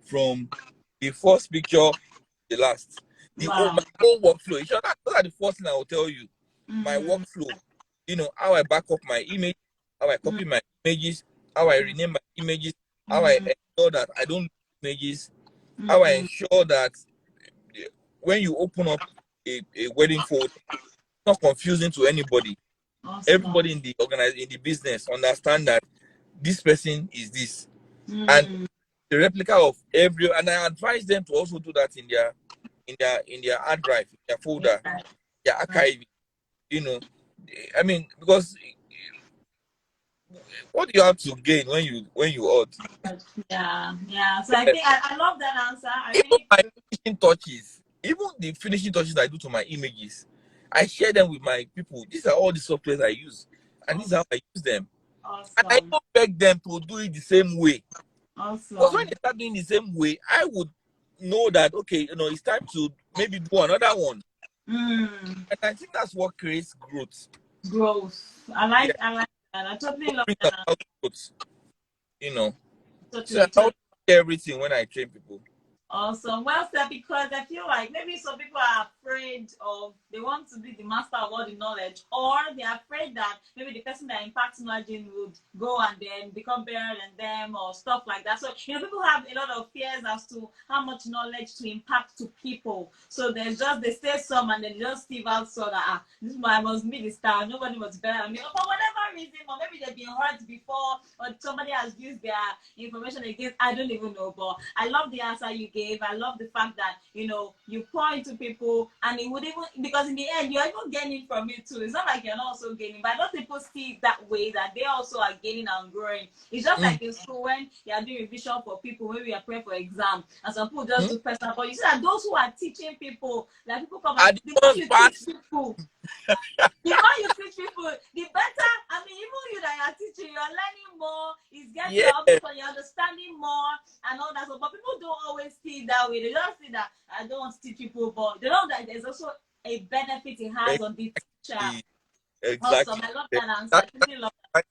from the first picture to the last. My whole workflow. Those are the first thing I will tell you. My workflow. How I back up my image, how I copy my images, how I rename my images, how I ensure that I don't lose images, how I ensure that when you open up a wedding folder, it's not confusing to anybody. Awesome. Everybody in the business understand that this person is this, and the replica of every. And I advise them to also do that in their hard drive, in their folder, their archive. I mean, because what do you have to gain when you odd? Yeah. So I think I love that answer. Even the finishing touches I do to my images, I share them with my people. These are all the softwares I use, and these are how I use them. Awesome. And I don't beg them to do it the same way. Awesome. Because when they start doing the same way, I would know that okay, it's time to maybe do another one. And I think that's what creates growth. I like that. I totally love that. Growth. Totally. So I share everything when I train people. Awesome. Well said, because I feel like maybe some people are afraid of, they want to be the master of all the knowledge, or they're afraid that maybe the person that impacts knowledge in would go and then become better than them or stuff like that. So, people have a lot of fears as to how much knowledge to impact to people. So they say some and then they just leave out so that, this I must be the star, nobody was better than me. For whatever reason, or maybe they've been hurt before, or somebody has used their information against, I don't even know. But I love the answer you gave. I love the fact that you pour into people, and it would even, because in the end you're even gaining from it too. It's not like you're not also gaining, but a lot of people see it that way, that they also are gaining and growing. It's just like in school when you are doing revision for people, when we are praying for exam, and some people just do personal. But you see that those who are teaching people, like people come and the more you teach people, the more you teach people, the better. I mean, even you that are teaching, you're learning more. It's getting up because you're understanding more and all that. So, but people don't always see it that way. They don't see that I don't want to teach people, but they know that there's also a benefit it has on the teacher. Exactly. Awesome. I love that answer. I really love that.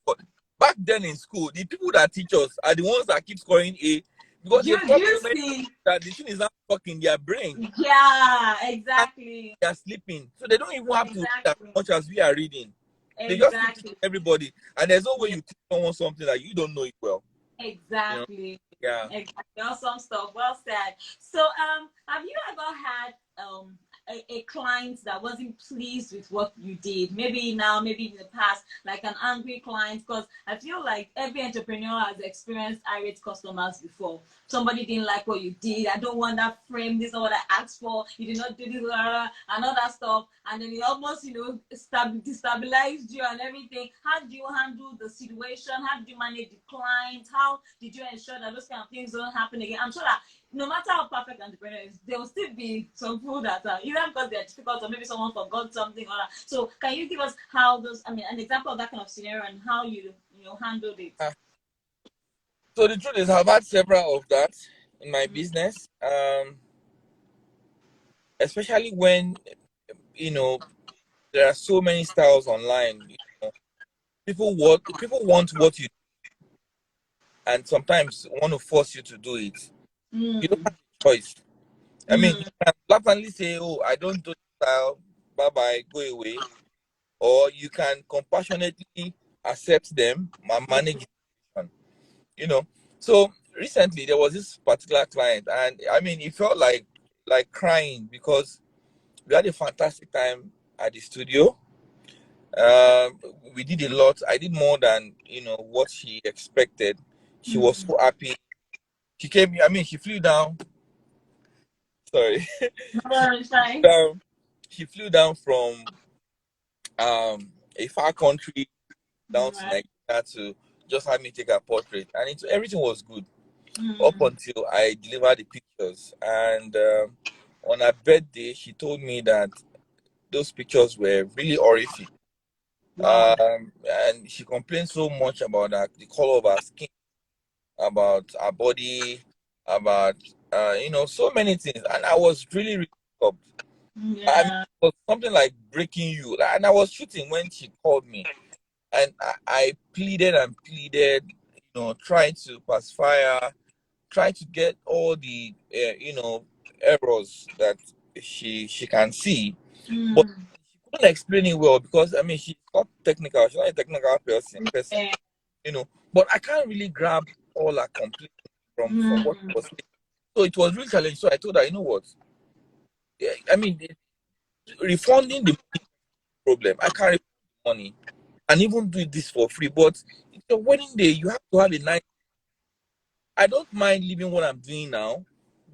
Back then in school, the people that teach us are the ones that keep scoring A, because you see that the thing is not stuck in their brain. Yeah, exactly. They are sleeping, so they don't even have to read as much as we are reading. They just teach everybody, and there's no way you teach someone something that you don't know it well. Exactly. Yeah. Exactly. Awesome stuff. Well said. So, have you ever had a client that wasn't pleased with what you did? Maybe now, maybe in the past, like an angry client, because I feel like every entrepreneur has experienced irate customers before. Somebody didn't like what you did. I don't want that frame. This is not what I asked for. You did not do this, and all that stuff. And then it almost, destabilized you and everything. How do you handle the situation? How did you manage the client? How did you ensure that those kind of things don't happen again? I'm sure that no matter how perfect entrepreneur is, there will still be some people that are either because they're difficult or maybe someone forgot something or that. So can you give us how those, I mean, an example of that kind of scenario and how you handled it? So the truth is, I've had several of that in my business, especially when there are so many styles online. People want what you do, and sometimes want to force you to do it. You don't have a choice. I mean, you can blatantly say, "Oh, I don't do this style. Bye bye, go away," or you can compassionately accept them and manage it. So recently there was this particular client, and I mean, it felt like crying because we had a fantastic time at the studio. We did a lot. I did more than what she expected. She was so happy. She came. I mean, she flew down. Sorry, she flew down from a far country down to Nigeria to just have me take her portrait, and everything was good up until I delivered the pictures. And on her birthday, she told me that those pictures were really horrific. Wow. And she complained so much about the color of her skin, about her body, about so many things. And I was really, really shocked. I mean, Yeah. it was something like breaking you. And I was shooting when she called me, and I pleaded and pleaded, trying to pacify her, try to get all the errors that she can see, but she couldn't explain it well because I mean she's not technical. She's not a technical person, But I can't really grab all her complaints from what she was saying. So it was really challenging. So I told her, you know what? Yeah, I mean, refunding the problem. I can't refund the money and even do this for free. But it's your wedding day. You have to have a nice. I don't mind leaving what I'm doing now,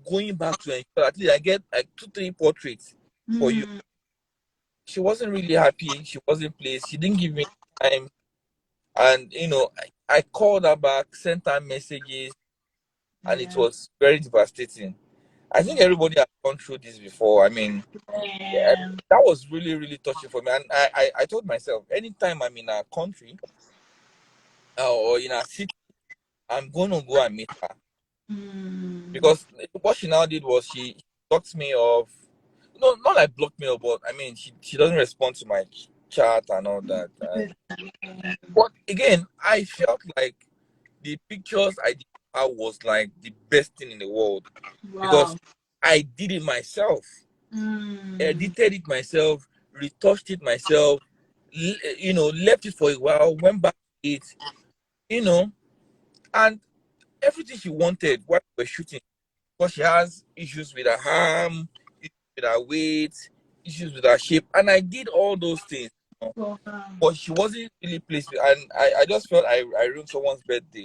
going back to ensure at least I get like 2-3 portraits for you. She wasn't really happy. She wasn't pleased. She didn't give me time. And I called her back, sent her messages, and it was very devastating. I think everybody has gone through this before. I mean, that was really, really touching for me. And I told myself, anytime I'm in a country or in a city, I'm going to go and meet her. Because what she now did was she blocked me off. No, not like blocked me off, but I mean, she doesn't respond to my chat and all that. But again, I felt like the pictures I did was like the best thing in the world. Wow. Because I did it myself, edited it myself, retouched it myself, left it for a while, went back to it, and everything she wanted while we were shooting. Because she has issues with her arm, issues with her weight, issues with her shape, and I did all those things. But she wasn't really pleased with, and I just felt I ruined someone's birthday.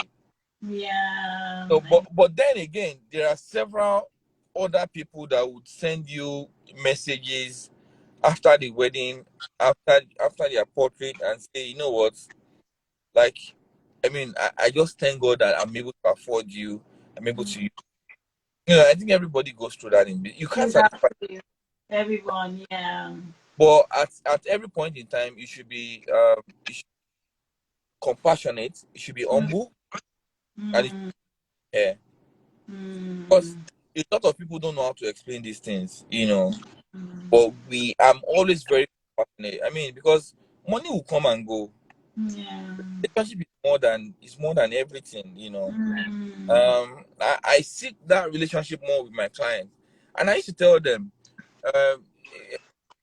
Yeah. So, but then again, there are several other people that would send you messages after the wedding, after their portrait, and say, you know what, like, I mean, I just thank God that I'm able to afford you. I'm able to, I think everybody goes through that. You can't satisfy everyone, yeah. But at every point in time, you should be compassionate. You should be humble, and it, yeah. Because a lot of people don't know how to explain these things, But I'm always very compassionate. I mean, because money will come and go. Yeah. Relationship is more than everything, I seek that relationship more with my clients, and I used to tell them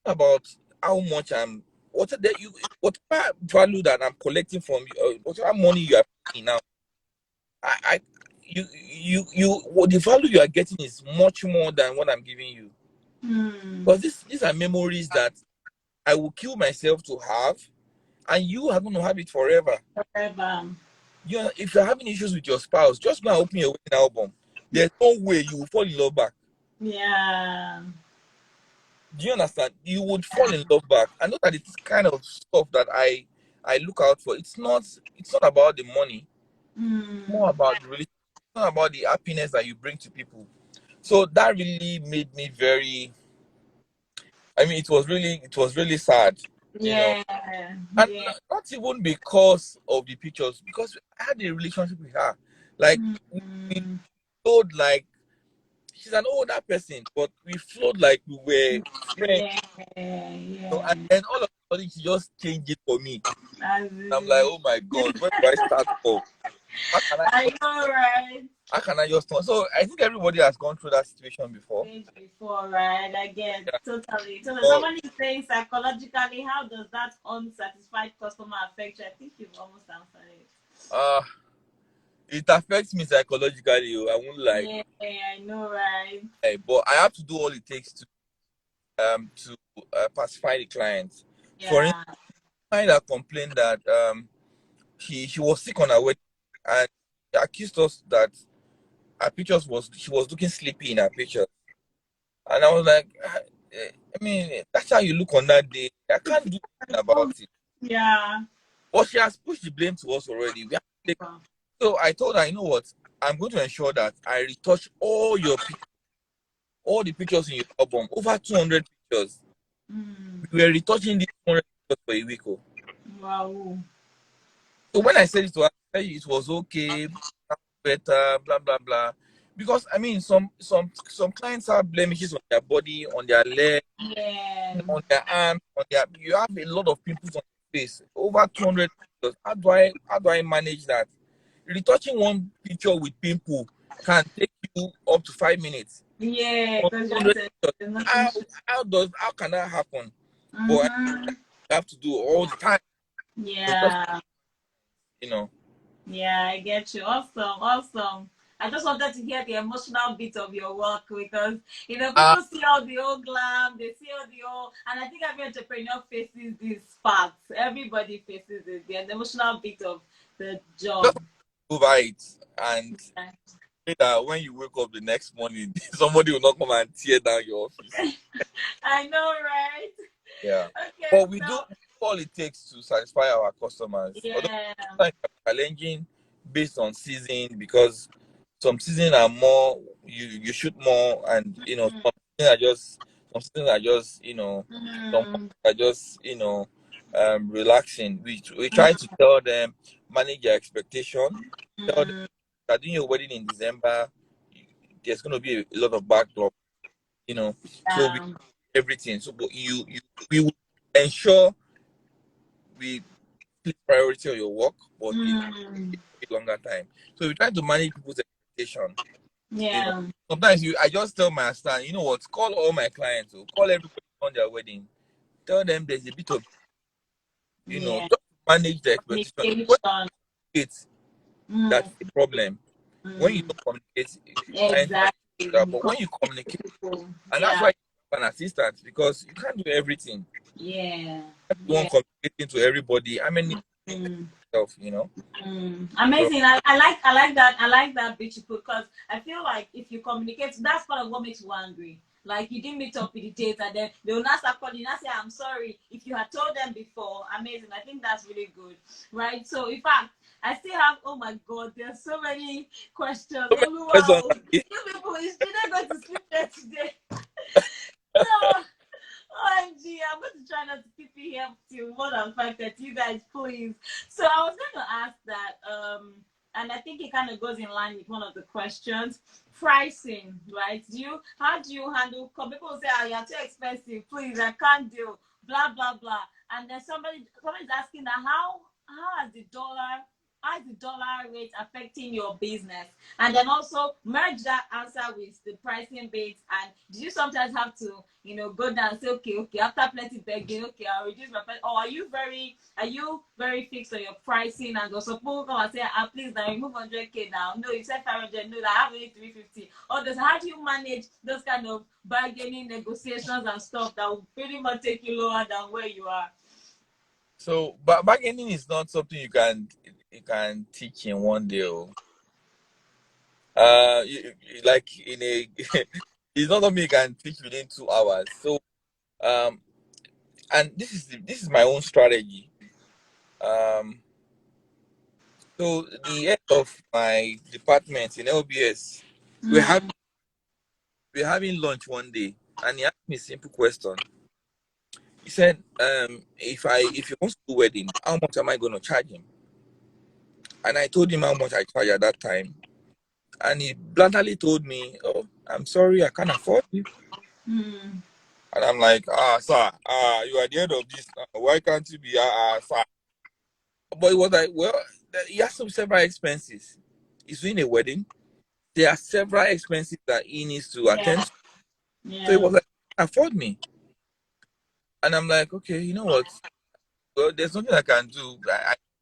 about how much whatever value that I'm collecting from you, whatever money you are paying now, the value you are getting is much more than what I'm giving you. Because these are memories that I will kill myself to have, and you are going to have it forever. Forever. You know, if you're having issues with your spouse, just go and open your wedding album. There's no way you will fall in love back. Yeah. Do you understand? You would fall in love back. I know that it's kind of stuff that I look out for. It's not about the money. It's more about the relationship. It's not about the happiness that you bring to people. So that really made me very. I mean, it was really sad, you know, Yeah. and Yeah. not even because of the pictures, because I had a relationship with her. Like we Mm. flowed like she's an older person, but we flowed like we were friends. Yeah. Yeah. And then all of a sudden she just changed it for me. As And I'm like, in- oh my god, where do I start from? How can I I know, right? how can I just so I think everybody has gone through that situation before. Stage before, right? I get Yeah. totally. So But someone is saying psychologically, how does that unsatisfied customer affect you? I think you've almost answered it. uh it affects me psychologically, I won't lie. Yeah, I know, right? But I have to do all it takes to pacify the client. For instance, Yeah. client that complained that she was sick on her wedding, and she accused us that her pictures was she was looking sleepy in her pictures. And I was like, I mean, that's how you look on that day. I can't do anything about it. Yeah. But she has pushed the blame to us already. So I told her, you know what? I'm going to ensure that I retouch all the pictures in your album, over 200 pictures. Mm. We were retouching these 200 pictures for a week. Oh. Wow. So when I said it to her, I said it was okay, better, blah blah blah. Because I mean, some clients have blemishes on their body, on their leg, Yeah. on their arms, on their. You have a lot of pimples on your face, over 200 pictures. How do I manage that? Retouching one picture with pimple can take you up to 5 minutes. Yeah, On because 200 just pictures, nothing. how can that happen? But I Mm-hmm. have to do all the time. So just Yeah. you know. Yeah, I get you. Awesome, awesome. I just wanted to hear the emotional bit of your work because Uh, people see all the old glam, they see all the old, and I think every entrepreneur faces these parts. Everybody faces it. The emotional bit of the just job. over it and that when you wake up the next morning, somebody will not come and tear down your office. I know, right? Yeah. Okay, But we do so all it takes to satisfy our customers. Although yeah. sometimes it's challenging based on season because some seasons are more you shoot more and some seasons are just some Mm, are just relaxing. We try to tell them manage your expectation. Tell them mm, that doing your wedding in December, there's going to be a lot of backlog, so we um, everything. So, but we will ensure we place priority on your work, but it mm, takes a longer time. So we try to manage people's expectation. You know, yeah. sometimes I just tell my staff, you know what, call all my clients, or call everybody on their wedding. Tell them there's a bit of, Yeah. just manage the expectation. When Communication. you communicate, Mm, that's the problem. When you mm, don't communicate, clients might exactly. that. You But when you communicate communicate, with people. and that's Yeah. why you have an assistant because you can't do everything. Yeah. Everyone Yeah. communicating to everybody. I mean, Mm. yourself. So Amazing. I like that bit you put because I feel like if you communicate, that's part of what makes you angry. Like you didn't meet up with the date and then they will not start calling and say, I'm sorry. If you had told them before, amazing. I think that's really good. Right. So in fact, I still have oh my god, there's so many questions. so many Oh questions. wow. You people is not going to sleep there today. So OMG, I'm going to try not to keep you here till more than 5:30. You guys, please. So I was going to ask that, and I think it kind of goes in line with one of the questions. Pricing, right? How do you handle? Because people will say, "Oh, you're too expensive. Please, I can't deal." Blah blah blah. And then somebody's asking that how has the dollar how is the dollar rate affecting your business? And then also merge that answer with the pricing bits. And do you sometimes have to, go down and say, okay, after plenty begging, okay, I'll reduce my price? Or are you very fixed on your pricing and also people come and say, please now remove 100K now. No, you said 500, no, I have only 350. Or does how do you manage those kind of bargaining negotiations and stuff that will pretty much take you lower than where you are? So, but bargaining is not something you can teach in one day. Like in a, it's not something you can teach within 2 hours. So, and this is my own strategy. Um, so the head of my department in LBS, we're having Mm. we're having lunch one day, and he asked me a simple question. He said, if he wants to do wedding, how much am I going to charge him? And I told him how much I charge at that time. And he bluntly told me, "Oh, I'm sorry, I can't afford you." Mm. And I'm like, sir, you are the head of this now. Why can't you be, sir? But he was like, well, he has some several expenses. He's doing a wedding. There are several expenses that he needs to attend Yeah. to. So he Yeah. was like, afford me. And I'm like, okay, you know what? Well, there's nothing I can do.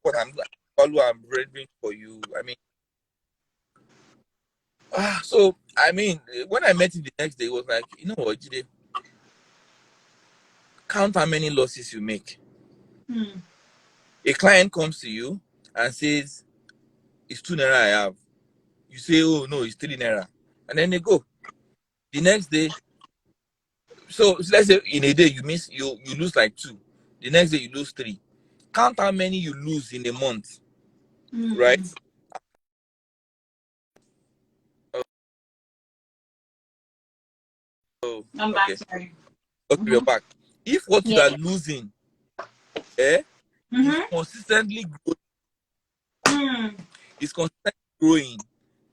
What I'm rendering for you. I mean, so I mean, when I met him the next day, he was like, you know what, Jide, count how many losses you make. Mm. A client comes to you and says, it's 2 naira I have. You say, oh no, it's 3 naira. And then they go. The next day, so let's say in a day you lose like 2. The next day you lose 3. Count how many you lose in a month, right? Mm. Oh, I'm back, okay. sorry. Okay, we're back. If what you Yeah. are losing is Mm-hmm. consistently growing,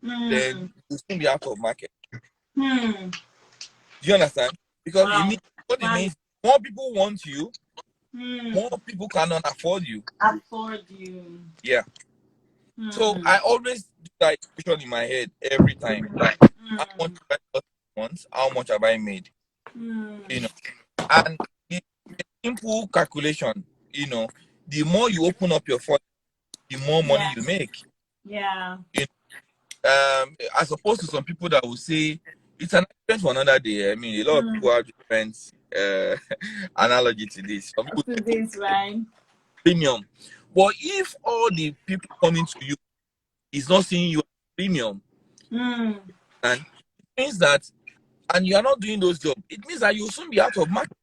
Mm. then Mm. you'll soon be out of market. Mm. Do you understand? Because Wow. what it Valid. means, more people want you, Mm. more people cannot afford you. Afford you. Yeah. So Mm. I always do that equation in my head every time. How much Mm. have I lost this month? How much have I made? You Mm. know, and it's a simple calculation. The more you open up your phone, the more money Yeah. you make. Yeah. You as opposed to some people that will say it's an experience for another day. I mean, a lot of Mm. people have different uh, analogy to this. Some people To say this, right? premium, but if all the people coming to you is not seeing you as premium, Mm. and it means that, and you are not doing those jobs, it means that you'll soon be out of market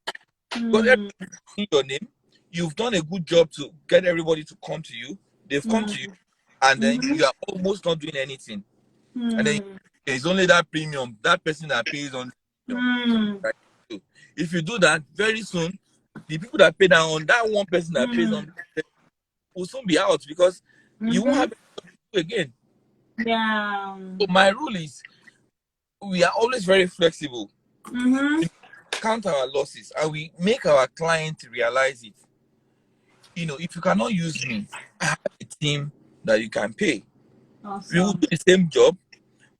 because Mm. everybody in your name, you've done a good job to get everybody to come to you. They've come to you, Mm. and then Mm-hmm. you are almost not doing anything. And then Mm. there's only that premium, that person that pays on premium. Mm. Right? So if you do that, very soon, the people that pay down on that one person that pays Mm. on will soon be out because you won't Mm-hmm. have it again. Yeah. So my rule is we are always very flexible. Mm-hmm. We count our losses and we make our client realize it. If you cannot use me, I have a team that you can pay. We will Awesome. do the same job,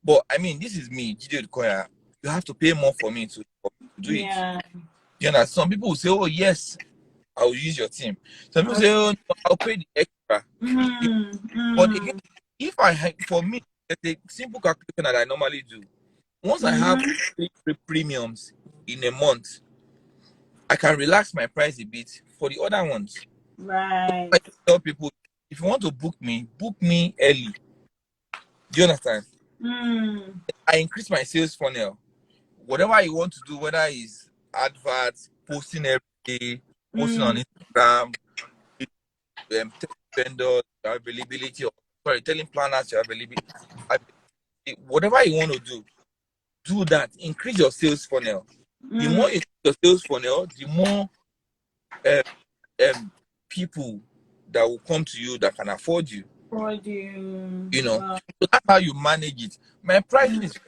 but I mean, this is me, Jide Okoya. You have to pay more for me to do it. Yeah. You know, some people will say, "Oh yes, I will use your team." Some people say, Okay. "Oh no, I'll pay the extra." Mm. But again, Mm. if for me, there's a simple calculation that I normally do. Once I have Mm-hmm. 3 premiums in a month, I can relax my price a bit for the other ones. Right. I tell people, if you want to book me early. Do you understand? Mm. I increase my sales funnel. Whatever you want to do, whether it's adverts, posting every day, posting on Mm. Instagram, telling vendors your availability, or sorry, telling planners your availability. Whatever you want to do that. Increase your sales funnel. The more Mm. you increase your sales funnel, the more uh, people that will come to you that can afford you. For you. You know, Wow. so that's how you manage it. My pricing Mm. is,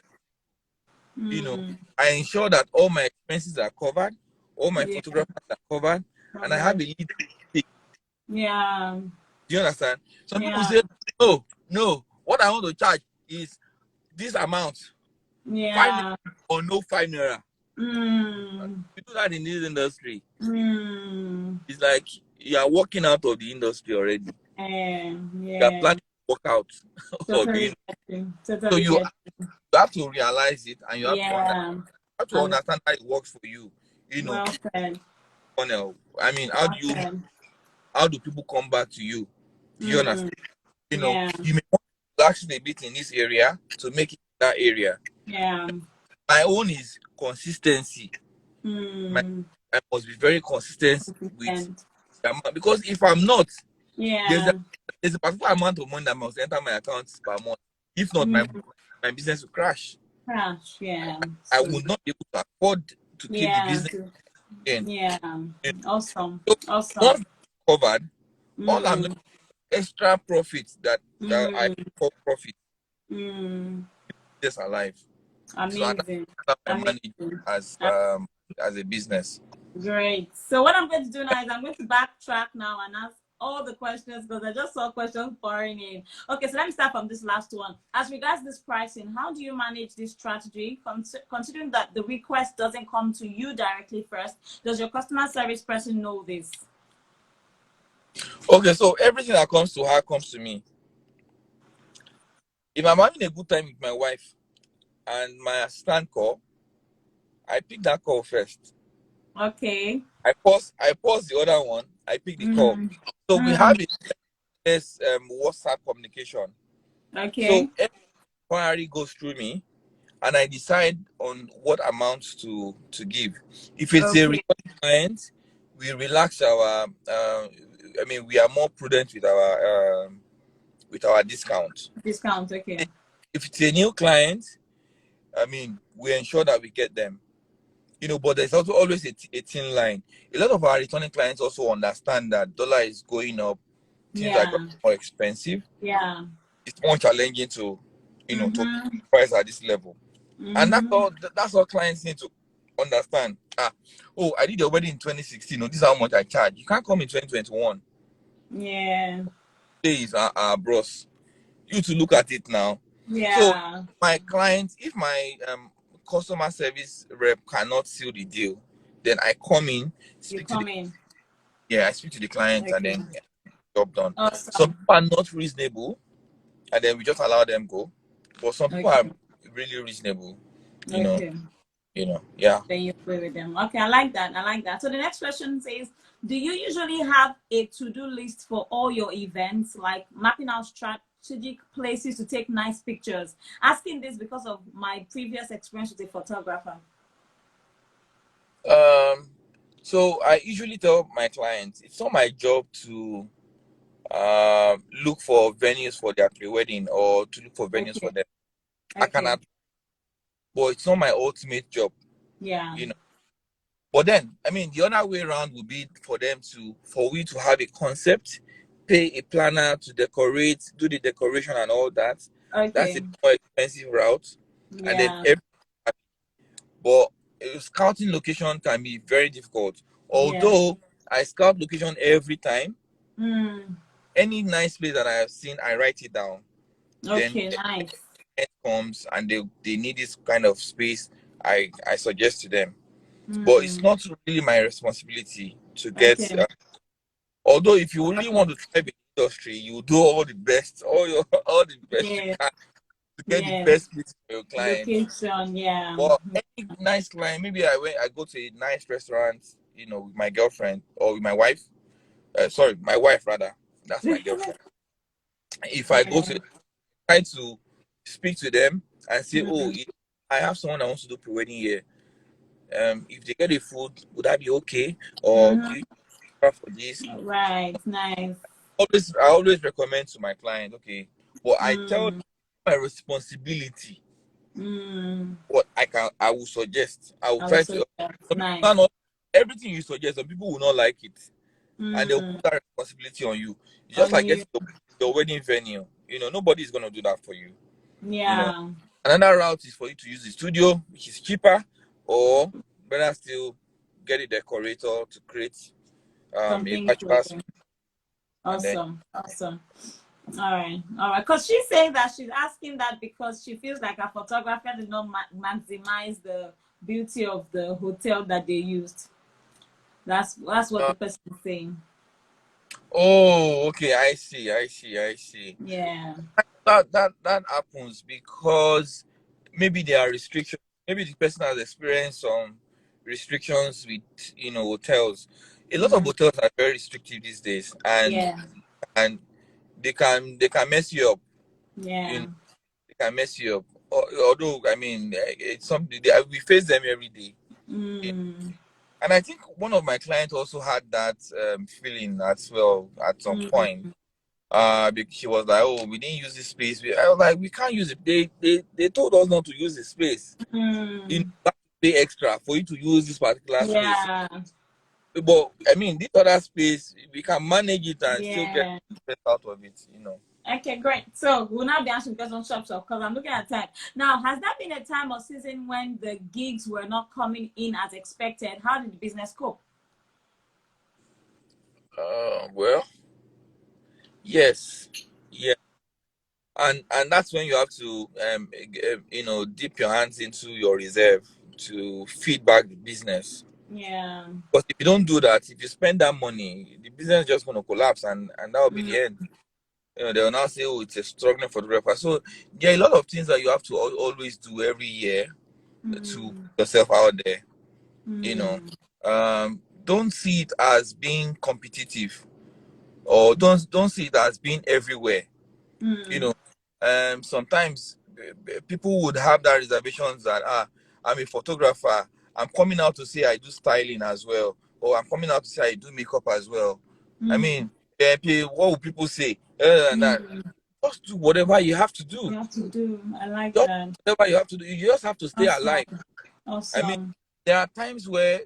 you know, Mm. I ensure that all my expenses are covered, all my Yeah. photographers are covered, and I have Covered. a lead. Do Yeah. you understand? Some people Yeah. say No. What I want to charge is this amount. 5 naira Yeah. or no 5 naira. Mm. You do that in this industry. Mm. It's like you are walking out of the industry already. You are Yeah. planning to walk out of the Totally industry. get you. So Totally you get have to realize it, and you have to Yeah. understand how it works for you. Well said. I mean, Well said. how do people come back to you? Do you Mm. understand? Yeah. You may want to action a bit in this area to make it that area. Yeah. My own is consistency. Mm. I must be very consistent with Consistent. the amount, because if I'm not, there's Yeah. a, there's a particular amount of money that must enter my account per month. If not, Mm. my business will crash. Crash. Yeah. I So will not be able to afford to keep the yeah. business in. Yeah. Awesome. So Awesome. once covered, all I'm Mm. extra profits that I Mm. call profit Mm. is alive. So and Amazing. that's how I manage Amazing. as a business. Great. So what I'm going to do now is I'm going to backtrack now and ask all the questions because I just saw questions pouring in. Okay, so let me start from this last one. As regards this pricing, how do you manage this strategy? Considering that the request doesn't come to you directly first, does your customer service person know this? Okay, so everything that comes to her comes to me. If I'm having a good time with my wife and my assistant call, I pick that call first. Okay. I pause the other one, I pick the call. Mm. So we have Mm. this WhatsApp communication. Okay. So every inquiry goes through me, and I decide on what amounts to give. If it's a Okay. recurring client, we relax our. I mean, we are more prudent with our discount. Discount. Okay. If it's a new client, I mean, we ensure that we get them. But there's also always a thin line. A lot of our returning clients also understand that dollar is going up, things are Yeah. getting more expensive. Yeah. It's more challenging to Mm-hmm. price at this level. And Mm-hmm. that's all clients need to understand. Oh, I did your wedding in 2016. This is how much I charge. You can't come in 2021. Yeah. Days are bros. You to look at it now. So Yeah. my clients, if my customer service rep cannot seal the deal, then I come in, You speak to the come in. I speak to the client, and Okay. then job done. Some Awesome. people are not reasonable, and then we just allow them go. But some people are Okay. really reasonable. You know, Okay. yeah. Then you play with them. Okay, I like that. I like that. So the next question says, do you usually have a to-do list for all your events, like mapping out strategic places to take nice pictures? Asking this because of my previous experience with a photographer. So I usually tell my clients it's not my job to look for venues for their pre-wedding or to look for venues for Okay. them. I Okay. cannot, but it's not my ultimate job, Yeah. you know. But then, I mean, the other way around would be for we to have a concept, pay a planner to decorate, do the decoration and all that. That's a Okay. more expensive route, and then Yeah. but scouting location can be very difficult. Yeah. Although I scout location every time, Mm. any nice place that I have seen, I write it down. Then Okay. Nice. it comes and they need this kind of space, I suggest to them. But it's Mm. not really my responsibility to get. Okay. Although if you really want to thrive in the industry, you do all the best, all the best you Yeah. can to get the Yeah. best place for your client. Location. Yeah. But any nice client, maybe I go to a nice restaurant, with my girlfriend or with my wife. Sorry, my wife rather. That's my girlfriend. If I go Yeah. to try to speak to them and say, oh, Mm. I have someone that wants to do pre-wedding here. If they get the food, would that be okay? Or do you Mm-hmm. prefer for this? Right. Nice. I always recommend to my client, okay, but I tell them Mm. my responsibility. Mm. What I will suggest. I will try Also, to. that's Some people nice. are not everything you suggest. Some people will not like it, and they'll Mm. put that responsibility on you. It's just On like you. getting your wedding venue. Nobody is gonna do that for you. You know, Yeah. Another route is for you to use the studio, which is cheaper, or better still, get a decorator to create a Something virtual cool. space, and then Awesome. Awesome. All right, all right. Because she's saying that she's asking that because she feels like a photographer did not maximize the beauty of the hotel that they used. That's what Uh, the person is saying. oh, okay. I see. Yeah. That happens because maybe there are restrictions. Maybe the person has experienced some restrictions with hotels. A lot of Mm, hotels are very restrictive these days, and yeah. and they can mess you up. You Yeah. know, they can mess you up. Although I mean, it's something we face them every day. Mm, And I think one of my clients also had that feeling as well at some mm, point. Because she was like, "Oh, we didn't use this space." I was like, "We can't use it. They told us not to use the space. You mm. have to pay extra for you to use this particular space." Yeah. But I mean, this other space, we can manage it and still get Yeah. the best out of it. Okay, great. So we'll now be answering questions on shop because I'm looking at time. Now, has that been a time or season when the gigs were not coming in as expected? How did the business cope? Well, yes, yeah, and that's when you have to dip your hands into your reserve to feed back the business. Yeah. Because if you don't do that, if you spend that money, the business is just going to collapse, and that will be Mm, the end. They will now say, "Oh, it's a struggling photographer." So there are a lot of things that you have to always do every year to put mm, yourself out there. You know, mm, don't see it as being competitive, or don't see it as being everywhere. You mm, know, sometimes people would have that reservations that I'm a photographer. I'm coming out to say I do styling as well, or I'm coming out to say I do makeup as well. I mm, mean, what will people say? And that. mm. Just do whatever you have to do. You have to do. I like Just that. whatever you have to do. You just have to stay Awesome. alive. I mean, Awesome. there are times where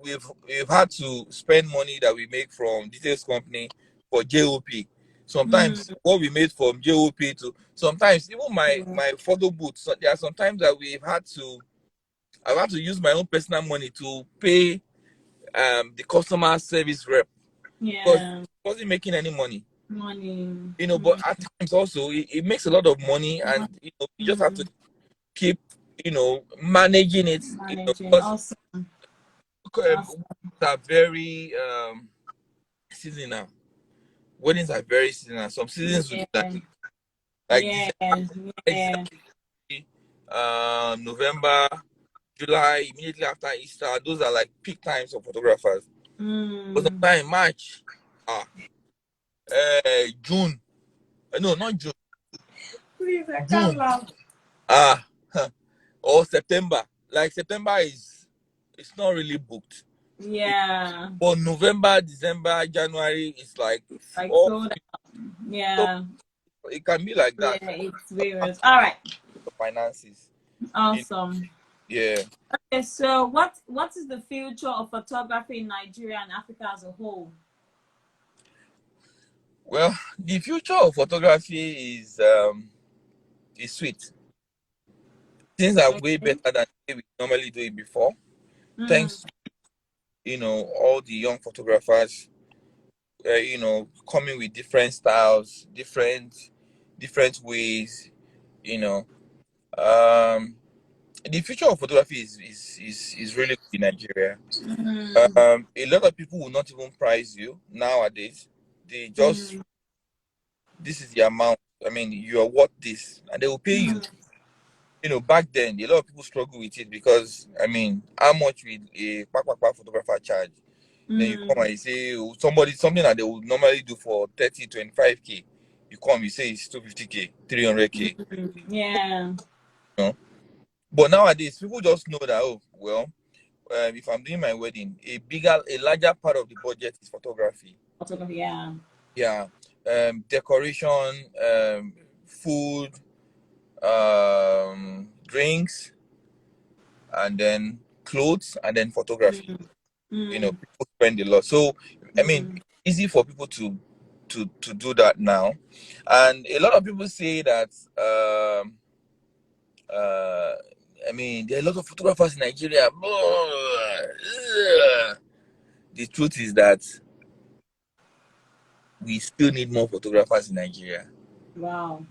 we've had to spend money that we make from details company for JOP. Mm, Sometimes what we made from JOP to sometimes even my yeah. my photo booth. So there are sometimes that I've had to use my own personal money to pay the customer service rep because Yeah. it wasn't making any money. Money. But at times also it makes a lot of money, and you just have to Mm, keep managing it, managing. because Awesome. weddings Awesome. are very seasonal. Weddings are very seasonal. Some seasons will be like Yeah. Yeah. December, Yeah. November, July, immediately after Easter. Those are like peak times for photographers. But Mm. sometimes March, ah, June, no, not June, Please, I can't June, laugh. ah, or September. Like September is it's not really booked. Yeah. But November, December, January is like Like all sold out. so Yeah. it can be like Yeah. that. It's various. All right. The finances. You Awesome. Yeah. Okay. So, what is the future of photography in Nigeria and Africa as a whole? Well, the future of photography is sweet. Things are way Okay. better than the way we normally do it before. Mm, Thanks to all the young photographers, coming with different styles, different ways. You know, um, the future of photography is really good in Nigeria. mm, A lot of people will not even price you nowadays. They just mm, this is the amount. I mean, you are worth this, and they will pay you. mm, Back then, a lot of people struggle with it because I mean, how much will a photographer charge? Then you come mm, and you say something that they would normally do for 30, 25K. You come, you say it's 250K, 300K. mm. Yeah. You know? But nowadays, people just know that, oh, well, if I'm doing my wedding, a larger part of the budget is photography. Photography. Yeah. Yeah, decoration, food, drinks, and then clothes, and then photography. Mm, mm, People spend a lot. So, I mean, mm, it's easy for people to do that now, and a lot of people say that. Uh, I mean, there are a lot of photographers in Nigeria. The truth is that we still need more photographers in Nigeria. Wow.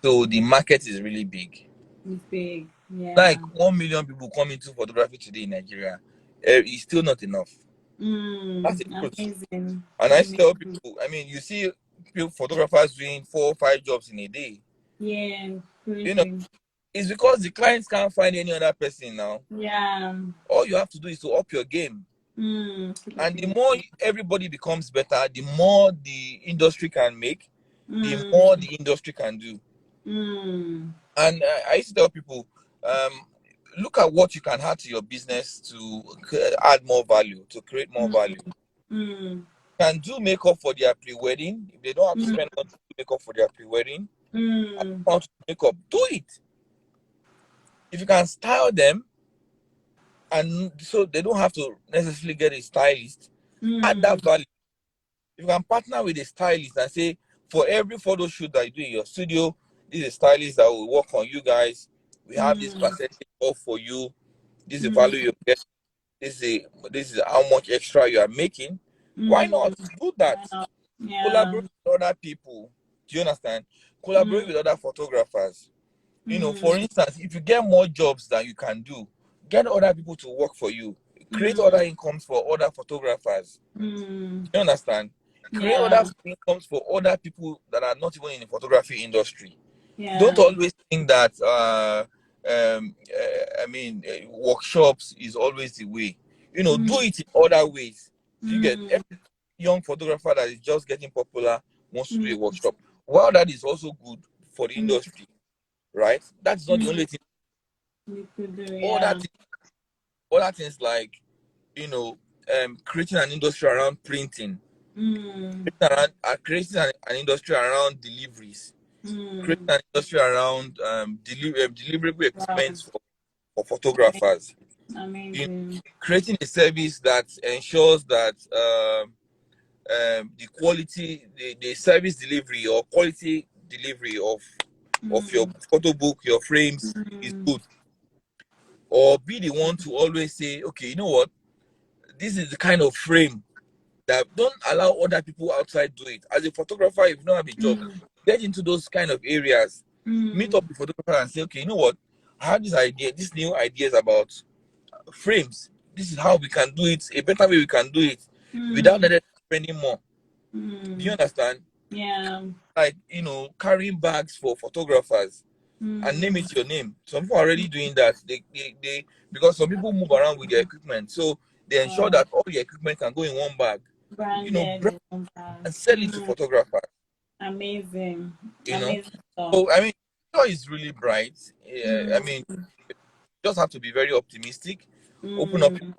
So the market is really big. It's big. Yeah. Like 1 million people come into photography today in Nigeria. It's still not enough. That's the truth. Amazing. And I Amazing. tell people, I mean, you see photographers doing 4 or 5 jobs in a day. Yeah. You know, Crazy. it's because the clients can't find any other person now. Yeah. All you have to do is to up your game. And the more everybody becomes better, the more the industry can make, the more the industry can do. And I used to tell people, look at what you can add to your business to add more value, to create more value. Can do makeup for their pre-wedding. If they don't have to spend money to do makeup for their pre-wedding, makeup, do it. If you can style them, and so they don't have to necessarily get a stylist, add that value. If you can partner with a stylist and say, for every photo shoot that you do in your studio, this is a stylist that will work on you guys. We have this percentage off for you. This is the value you get. This is how much extra you are making. Why not do that? Yeah. Collaborate with other people. Do you understand? Collaborate with other photographers. You know, for instance, if you get more jobs than you can do, get other people to work for you. Create other incomes for other photographers. You understand? Create other incomes for other people that are not even in the photography industry. Yeah. Don't always think that workshops is always the way. You know, do it in other ways. You get every young photographer that is just getting popular wants to do a workshop. While that is also good for the industry, right? That's not the only thing. You could do, Other things like, you know, creating an industry around printing, creating an industry around deliveries, creating an industry around deliverable equipment for photographers. Amazing. You know, creating a service that ensures that the quality, the service delivery or quality delivery of your photo book, your frames is good. Or be the one to always say, okay, you know what? This is the kind of frame that don't allow other people outside do it. As a photographer, if you don't have a job, get into those kind of areas. Meet up with photographer and say, okay, you know what? I have this idea, these new ideas about frames. This is how we can do it, a better way we can do it without spending more. Do you understand? Yeah. Like, you know, carrying bags for photographers and name it your name. Some people are already doing that. They because some people move around with their equipment. So they ensure that all your equipment can go in one bag. You know, and sell it to photographers. Amazing. You know. Amazing stuff. So I mean, future is really bright. I mean, you just have to be very optimistic, open up your mind,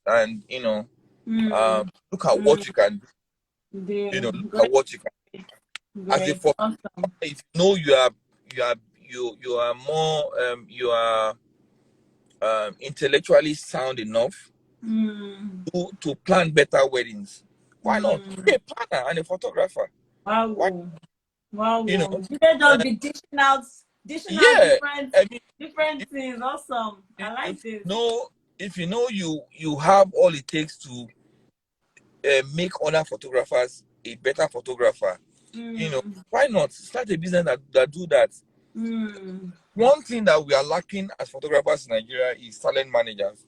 and you know, look at what you can do. You know, look at what you can do. As a photographer, if you know you are more intellectually sound enough to plan better weddings. Why not? Be a planner and a photographer. Wow. Why? Wow. You know, You can just be dishing out yeah. I mean, different things. Awesome. I like this. If you know you have all it takes to make other photographers a better photographer, you know, why not start a business that do that? One thing that we are lacking as photographers in Nigeria is talent managers.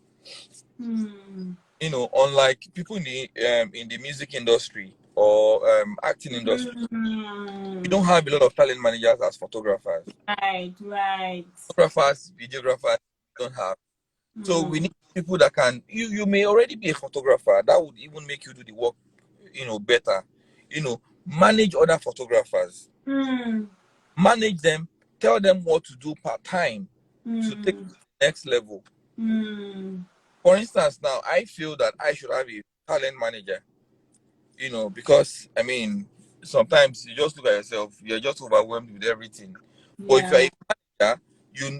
You know, unlike people in the music industry or acting industry, we don't have a lot of talent managers as photographers. Right. Photographers, videographers don't have. So we need people that can. You may already be a photographer. That would even make you do the work, you know, better. You know, manage other photographers. Manage them. Tell them what to do part time to take to the next level. For instance, now I feel that I should have a talent manager. You know, because I mean, sometimes you just look at yourself, you're just overwhelmed with everything. Yeah. But if you're a manager,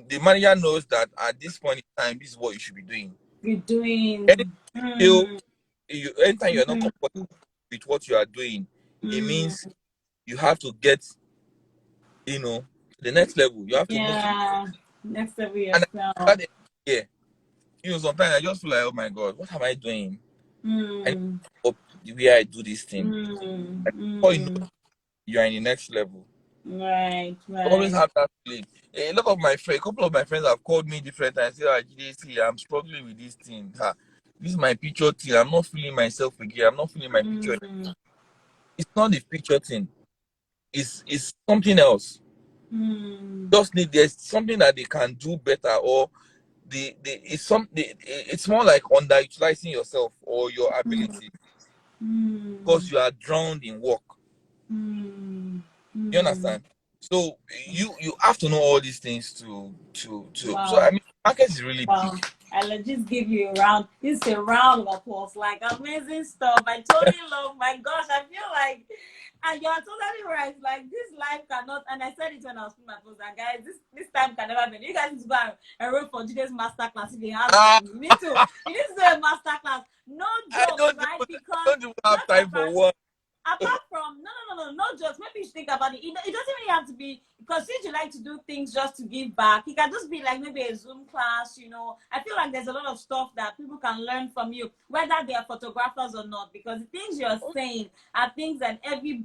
the manager knows that at this point in time, this is what you should be doing. Anytime you're not comfortable with what you are doing, it means you have to get, you know, the next level. You have to move to next level yourself. You know, sometimes I just feel like, oh my God, what am I doing? I need to the way I do this thing. Before you know, Mm. you are in the next level. Right, I always right. have that feeling. A lot of my friends, a couple of my friends have called me different times. Say, see, I'm struggling with this thing. This is my picture thing. I'm not feeling myself again. I'm not feeling my picture. Mm. It's not the picture thing. It's something else. Mm. Just need there's something that they can do better, or it's more like underutilizing yourself or your ability because Mm. you are drowned in work. Mm. You Mm. understand? So you have to know all these things to so I Wow. mean market is really Wow. big. I'll just give you a round. This is a round of applause. Like amazing stuff. I totally love. My gosh, I feel like, and you're totally right. Like this life cannot. And I said it when I was putting my post. And guys, this time can never be. You guys need to go and enroll for today's masterclass if you have Ah, one. You need to do a masterclass. No I jokes, don't right? even I Because don't even have just time for apart one. apart from no jokes, maybe you should think about it. It doesn't really have to be, because since you like to do things just to give back, it can just be like maybe a Zoom class. I feel like there's a lot of stuff that people can learn from you, whether they are photographers or not, because the things you're saying are things that every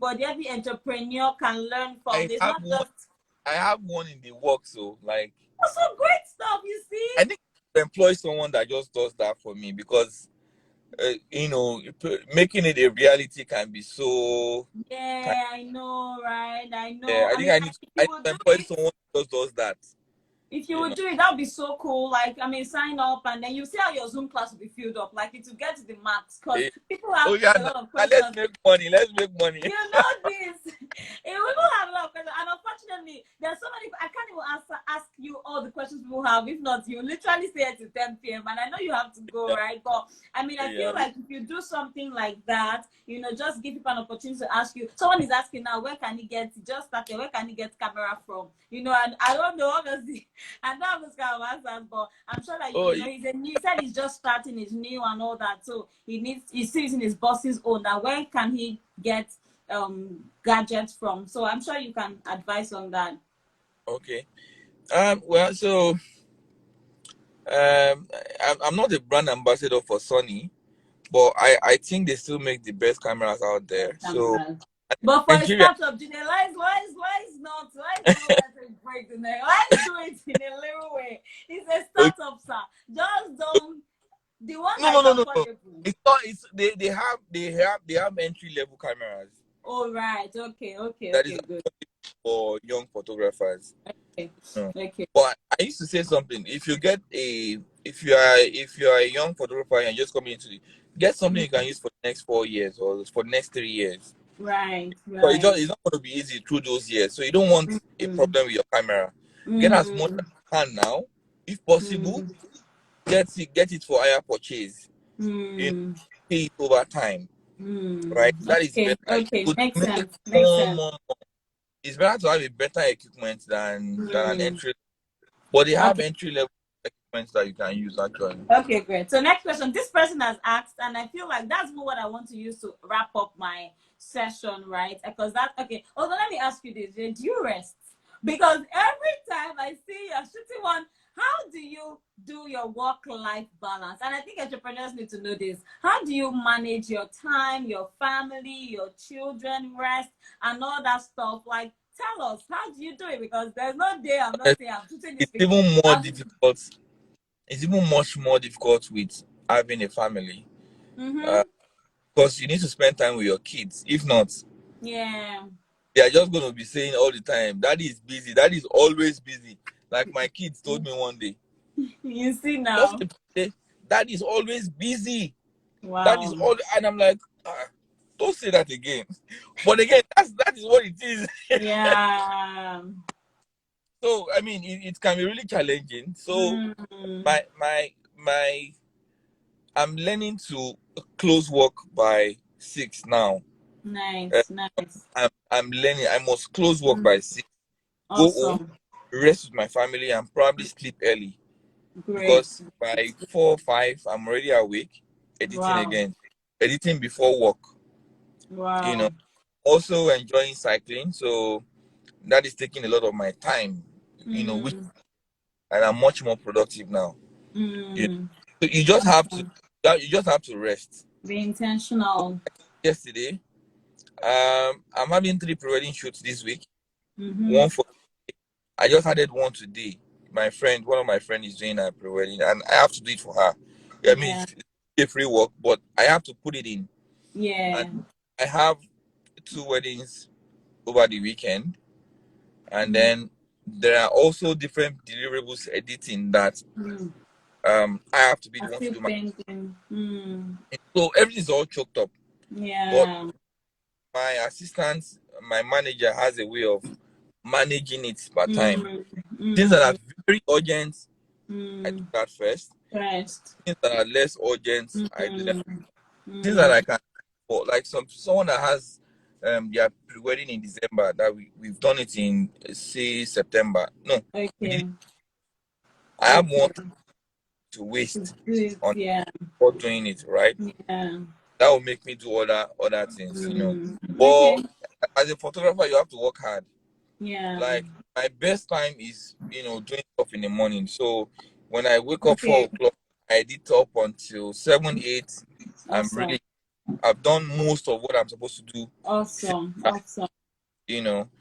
entrepreneur can learn from. I There's have not one just I have one in the works, so like also great stuff, you see. I think to employ someone that just does that for me because making it a reality can be so kind. Yeah, I know, right? I know. Yeah, I I think mean, I like, need to if I you need will to do employ it, someone who just does that. if you You would know. do it, that would be so cool. Like, I mean, sign up and then you see how your Zoom class will be filled up. Like, it will get to the max because Eh, people have oh yeah, a lot of let's questions. make money. Let's make money. You know this. It will have a lot of questions. And unfortunately, there's so many. I can't even ask you all the questions people have. If not, you literally stay at 10 p.m. And I know you have to go, Yeah, right? But I mean, I feel yeah. like if you do something like that, just give people an opportunity to ask you. Someone is asking now, where can he get, just started, where can he get camera from? And I don't know, obviously. I don't have those kind of answers, but I'm sure that, Oh, he said he's just starting, he's new and all that. So he's still using his boss's own. Now, where can he get gadgets from? So I'm sure you can advise on that. okay. Well, so I'm not a brand ambassador for Sony, but I think they still make the best cameras out there. So Cameras. But for a Nigeria, startup, Junior, why is not let it break the neck? Let's do it in a little way. It's a okay, startup, sir. Just don't, the one no, that no, is no, no, no. affordable. It's not. It's they have entry level cameras All right. Okay. that is Good. for young photographers. Okay. No. Okay. But I used to say something. If you are a young photographer and just coming into get something you can use for the next 4 years or for the next 3 years. Right. But Right. it's not going to be easy through those years. So you don't want a Mm-hmm. problem with your camera. Get as much Mm-hmm. as you can now. If possible, get it for higher purchase. You know, Mm-hmm. pay it over time. Right? That is Okay. better. It Okay. would Makes make sense. Makes more, sense. more, more. It's better to have a better equipment than an Mm. entry. But they have Okay. entry level equipment that you can use actually. Okay, great. So next question. This person has asked, and I feel like that's more what I want to use to wrap up my session, right? Because that okay. Although let me ask you this: do you rest? Because every time I see you're shooting one, how do you do your work-life balance? And I think entrepreneurs need to know this. How do you manage your time, your family, your children, rest, and all that stuff? Like, tell us, how do you do it? Because there's no day I'm not saying I'm shooting this It's picture. even more difficult. It's even much more difficult with having a family. Uh, Mm-hmm. because you need to spend time with your kids. If not, Yeah. they are just going to be saying all the time, "Daddy is busy. Daddy is always busy." Like my kids told me one day, You see just now. say, "Daddy is always busy. That is Wow. all." And I'm like, don't say that again. But again, that is what it is. Yeah. So I mean, it can be really challenging. So Mm. my I'm learning to close work by 6 now. Uh, Nice, nice. I'm learning. I must close work Mm. by 6. Go home, Awesome. rest with my family, and probably sleep early Great. because by 4 or 5 I'm already awake, editing Wow. again, editing before work. You know, Wow. also enjoying cycling. So that is taking a lot of my time. Which Mm. and I'm much more productive now. You know? Mm. So you just have to rest. Be intentional. yesterday. I'm having 3 pre-wedding shoots this week. Mm-hmm. One for I just added one today. One of my friends is doing a pre-wedding, and I have to do it for her. I mean, Yeah. it's a free work, but I have to put it in. Yeah. And I have 2 weddings over the weekend, and then there are also different deliverables editing that I have to be the I one to still do painting. so everything is all choked up. But Yeah. my assistant, my manager has a way of managing it per time. Things that are very urgent, I do that first. First. Things that are less urgent, I do that. Things that Mm. I can, for like someone that has their pre-wedding in December, that we've done it in say September. No, we did. Okay. I have one Okay. to waste Good. on Yeah. for doing it, right? Yeah. That will make me do other things. But Okay. as a photographer, you have to work hard. Yeah. Like my best time is doing stuff in the morning. So when I wake up Okay. 4 o'clock, I edit up until 7, 8. I'm Awesome. really I've done most of what I'm supposed to do. Awesome. Awesome.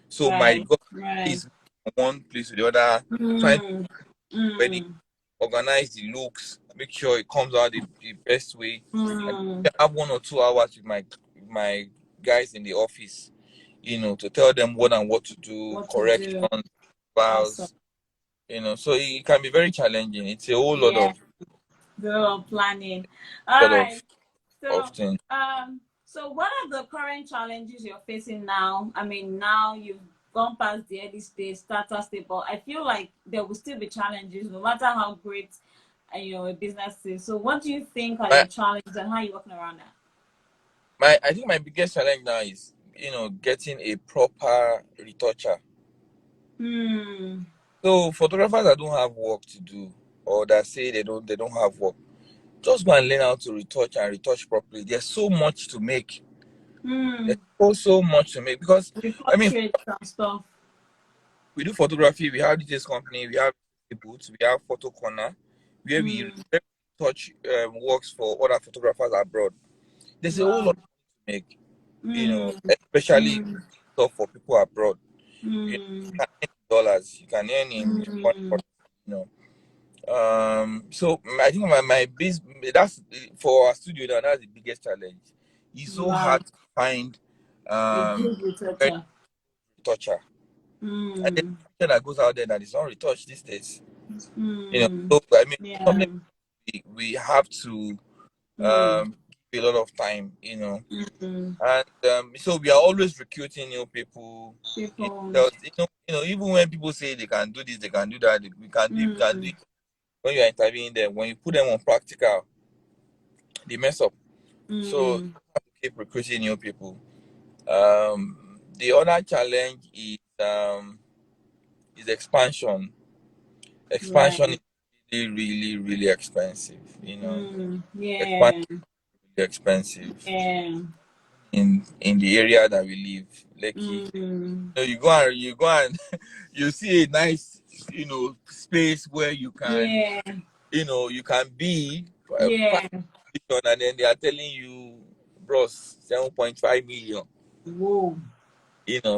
So my Right. goal Right. is from one place to the other, trying to Mm. ready, Mm. organize the looks, make sure it comes out the best way. And Mm. I have 1 or 2 hours with my guys in the office, to tell them what to do, What to do? corrections, Awesome. files, so it can be very challenging. It's a whole lot Yeah. of Good planning. All lot right. of So, things. so what are the current challenges you're facing now? I mean, now you've gone past the early stage, starter stage, but I feel like there will still be challenges, no matter how great, a business is. So, what do you think are My, your challenges, and how are you working around that? I think my biggest challenge now is getting a proper retoucher. Hmm. So photographers that don't have work to do, or that say they don't have work, just go and learn how to retouch properly. There's so much to make. Hmm. There's so much to make, because With I mean, portraits and stuff. we do photography. We have this company. We have booths. We have photo corner where we Hmm. touch works for other photographers abroad. There's a whole Wow. lot to make, Hmm. especially Hmm. stuff for people abroad. You Hmm. can earn in dollars. You can earn in money. Hmm. You know. So I think my base that's for our studio now. That's the biggest challenge. It's so Wow. hard to find A um good very retoucher. retoucher, and the Hmm. retoucher that goes out there that is not retouched these days. Hmm. So I mean, Yeah. something we have to Hmm. give a lot of time. Hmm. And so we are always recruiting new people. People. Even when people say they can do this, they can do that, we can do Hmm. it. When you are interviewing them, when you put them on practical, they mess up. So you Hmm. have to keep recruiting new people. The other challenge is expansion. Expansion Right. is really, really, really expensive. Hmm. Expansion Yeah. is really expensive Yeah. in the area that we live, Lekki. Hmm. You go and you see a nice space where Yeah. you can be a prime Yeah. position, and then they are telling you, bros, 7.5 million. Whoa.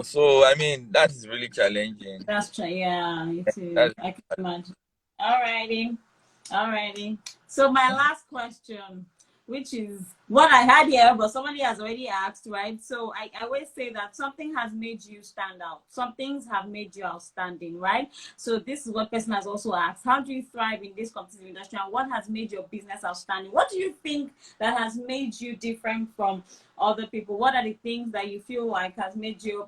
So I mean that is really challenging. Yeah, it is. That's I can imagine. Alrighty. Alrighty. So my last question, which is what I had here, but somebody has already asked, right? So I always say that something has made you stand out. Some things have made you outstanding, right? So this is what person has also asked. How do you thrive in this competitive industry, and what has made your business outstanding? What do you think that has made you different from other people? What are the things that you feel like has made you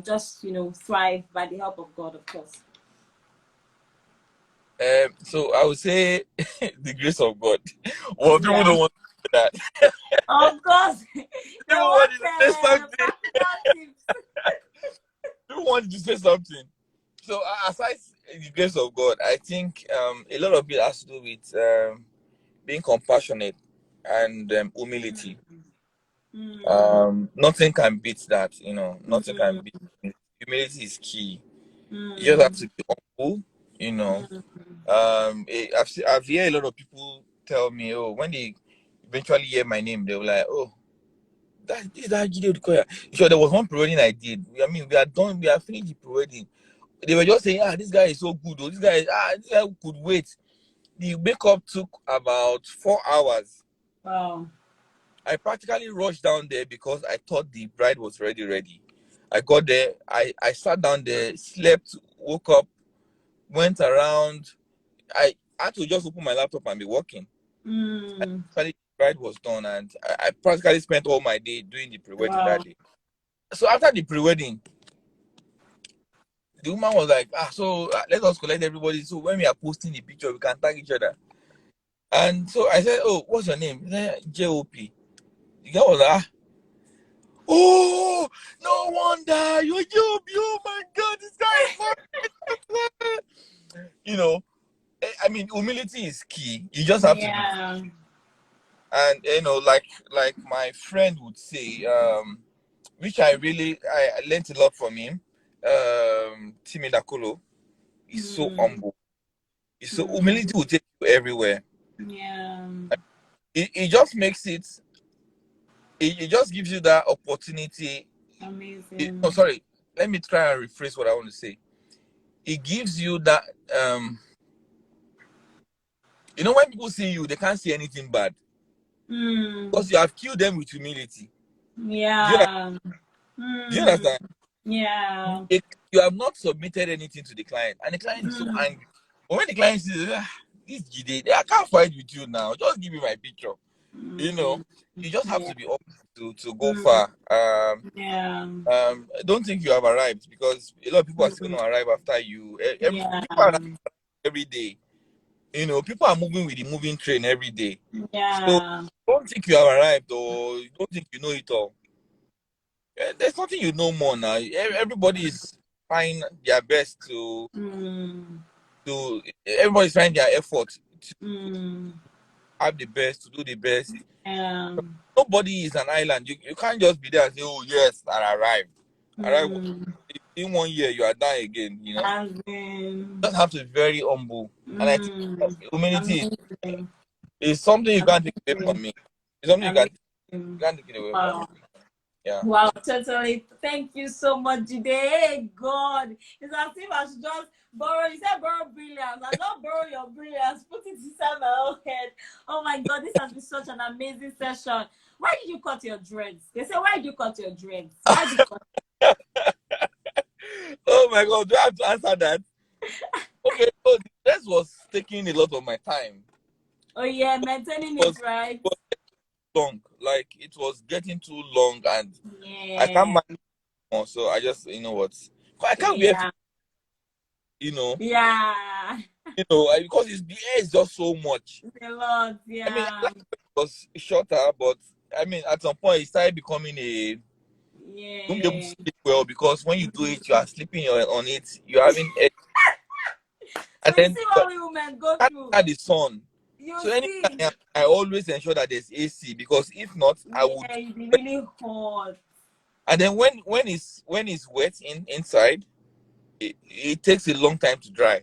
just thrive by the help of God, of course? so I would say the grace of God. Well, people Yeah. don't want to hear that. Of course, they People want want you to say something. practical tips. People want you to say something. So aside the grace of God, I think a lot of it has to do with being compassionate and humility. Mm, Nothing can beat that. Nothing can mm, beat humility is key. You just have mm, to be humble. You know, mm, I've heard a lot of people tell me, oh, when they eventually hear my name, they're like, oh, this is that Jide Odukoya. Sure, there was one pre-wedding I did. I mean, we are done. We are finished the pre-wedding. They were just saying, this guy is so good. This guy could wait. The makeup took about 4 hours. Wow. I practically rushed down there because I thought the bride was ready. I got there. I sat down there, slept, woke up, went around. I had to just open my laptop and be working. The bride was done, and I practically spent all my day doing the pre-wedding that day. So after the pre-wedding, the woman was like, let us collect everybody. So when we are posting the picture, we can tag each other. And so I said, oh, what's your name? He said, JOP. The guy was like, oh, no wonder you're JOP. Oh my God, this guy is you know, I mean, humility is key. You just have to be. And you know, like my friend would say, which I learned a lot from him. Timi Dakolo is so humble. So humility will take you everywhere. Yeah. It just makes it. It just gives you that opportunity. Amazing. Sorry. Let me try and rephrase what I want to say. It gives you that. You know, when people see you, they can't see anything bad. Because you have killed them with humility. Yeah. Do you understand? Yeah. You have not submitted anything to the client, and the client is so angry. But when the client says, this Jide, I can't fight with you now. Just give me my picture. You know, you just have to be open to go far. Don't think you have arrived, because a lot of people are still going to arrive after you. People are every day. You know, people are moving with the moving train every day. So don't think you have arrived, or don't think you know it all. There's nothing you know more now. Everybody is trying their best to everybody's trying their effort to have the best, to do the best. Nobody is an island. You can't just be there and say, oh yes, I arrived. In 1 year you are done again, you know. You just have to be very humble. And I think humility is something you can't take away from me. It's something you can't take it away from me. Yeah. Wow, totally. Thank you so much, Jide. Hey, God. It's as if I should just borrow. You said borrow brilliance. I don't borrow your brilliance. Put it inside my own head. Oh my God, this has been such an amazing session. Why did you cut your dreads? They say, why did you cut your dreads? Why did you cut? Oh my God, do I have to answer that? Okay, so the dress was taking a lot of my time. Oh yeah, maintaining it right. It was long, like it was getting too long, and I can't manage more. So I just, you know what, I can't wear, you know. Yeah. You know, because the hair is just so much. It's a lot, yeah. I mean, it was shorter, but I mean, at some point, it started becoming a. You won't be able to sleep well, because when you do it, you are sleeping on it. You're having. And then see what we women go through. At the sun. So anytime I always ensure that there's AC, because if not, I would. It'd be really hot. And then when it's wet inside, it takes a long time to dry.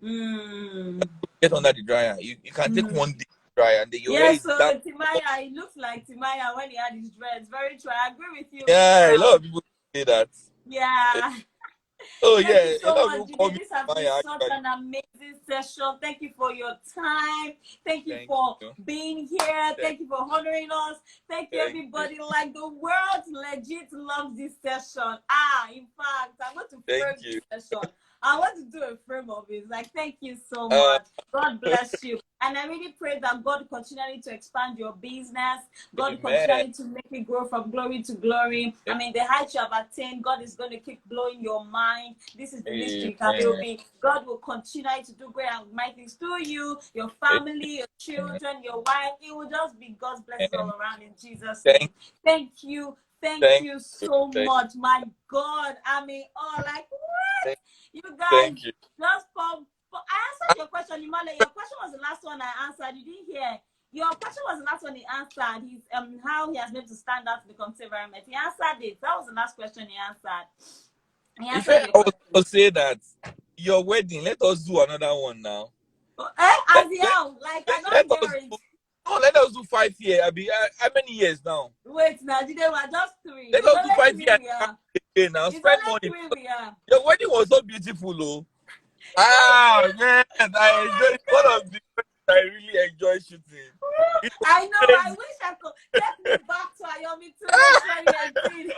Get under the dryer. You can take 1 day to dry, and then your hair is down. Timaya, it looks like Timaya when he had his dreads. Very true. I agree with you. Yeah, a lot of people say that. Yeah. Oh Thank yeah, you so much, Jide. This has been such an amazing session. Thank you for your time. Thank you for being here. Thank you for honoring us. Thank you, everybody. Like, the world legit loves this session. In fact, I'm going to frame this session. I want to do a frame of it. Like, thank you so much. God bless you. And I really pray that God continually to expand your business. God continually to make it grow from glory to glory. I mean, the heights you have attained, God is going to keep blowing your mind. This is the mystery. God will continue to do great and mighty things through you, your family, your children, your wife. It will just be God's blessings all around in Jesus' name. Thank you. Thank you so much. My God. I mean, like, what? You guys, just I answered your question, Imale. Your question was the last one I answered. You didn't hear. Your question was the last one he answered. He's how he has been able to stand out in the contemporary environment. He answered it. That was the last question he answered. If I was to say that your wedding, let us do another one now. As like I don't hear it. No, let us do 5 years. How many years now? Wait, now they were just 3. Let It's us do only 5 years 3 we are. again now. It's Spend only money. 3 we are. Your wedding was so beautiful, oh. Ah, man, I Oh enjoyed one of the weddings I really enjoy shooting. It was I know. I crazy. wish I could take me back to Ayomi 2018.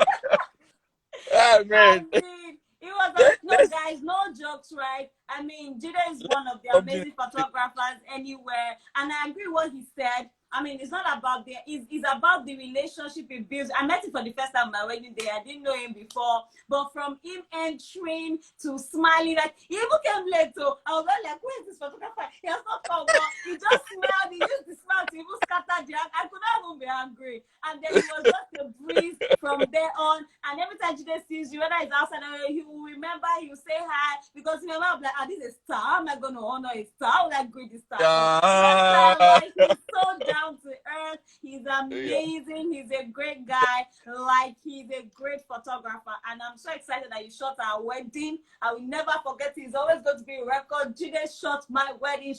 Ah, I man. mean, it was no, Let's guys, no jokes, right? I mean, Jide is one of the something. amazing photographers anywhere, and I agree what he said. I mean, it's not about it's about the relationship he builds. I met him for the first time on my wedding day. I didn't know him before, but from him entering to smiling, like he even came late. So I was like, "Where is this photographer? He has not come, but he just smiled. He used the smile to even scatter the. I could not even be angry, and then it was just a breeze from there on. And every time Jide sees you, whether it's outside or he will remember, he will say hi because remember, I'm like, this is a star. How am I going to honor a star? How will I greet the star? So next time, Yeah. like, he's so down to earth. He's Yeah. amazing. He's a great guy. Like, he's a great photographer. And I'm so excited that you shot our wedding. I will never forget it. It's always going to be a record. Jide shot my wedding,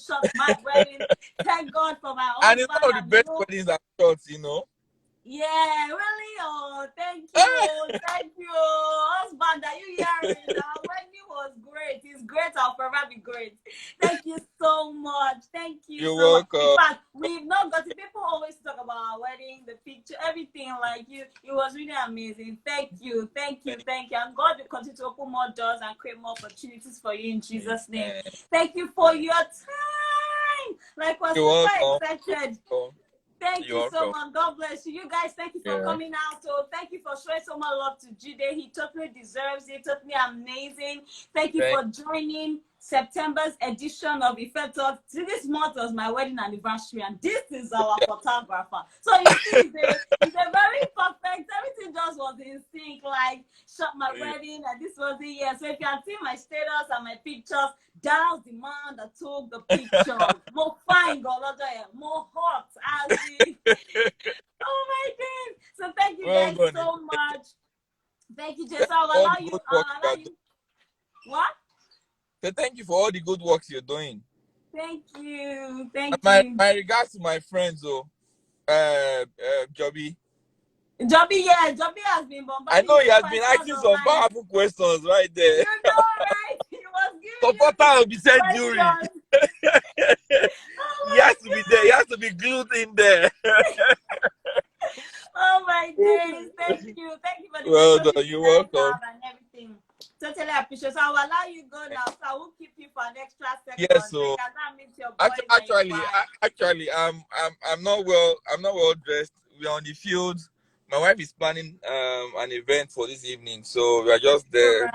Thank God for my And it's husband. one of the best weddings I've shot, you know. Yeah, really? Oh, thank you. Ah, Thank you. Husband, are you hearing? Our wedding was great. It's great. I'll forever be great. Thank you so much. Thank you you're so much. In welcome. fact, we've not got to, people always talk about our wedding, the picture, everything like you. It was really amazing. Thank you. Thank you. Thank you. And God will continue to open more doors and create more opportunities for you in Jesus' name. Thank you for your time. Like, we're You're super welcome. excited. Thank You're you so welcome. much. God bless you. You guys, thank you for Yeah. coming out. So thank you for showing so much love to Jide. He totally deserves it. Totally amazing. Thank you for joining September's edition of Effect Talk. See, this month was my wedding anniversary, and this is our photographer. So you see, it's a very perfect. Everything just was in sync. Like, shot my wedding, and this was the year. So if you have seen my status and my pictures, that's the man that took the picture. More fine, more hot, as in. Oh my God! So thank you Well guys done. so much. Thank you, Jess. I'll All allow the you. good I'll work allow you. What? So thank you for all the good works you're doing. Thank you. And Thank my you. regards to my friends, Joby. Joby, yeah, Joby has been I bombarding know you he has left been and asking right some online. powerful questions right there. You know, right? He was giving you Supporter of the century. questions. He Oh has to be there. He has to be glued in there. oh my days. Thank you. Thank you for the Well mentorship done. you You're guys welcome. have and everything. Totally appreciate. So I will allow you go now. So I will keep you for an extra second. Yes. So you So can now meet your boys and your actually, wife. I'm not well. I'm not well dressed. We're on the field. My wife is planning an event for this evening, so we are just there.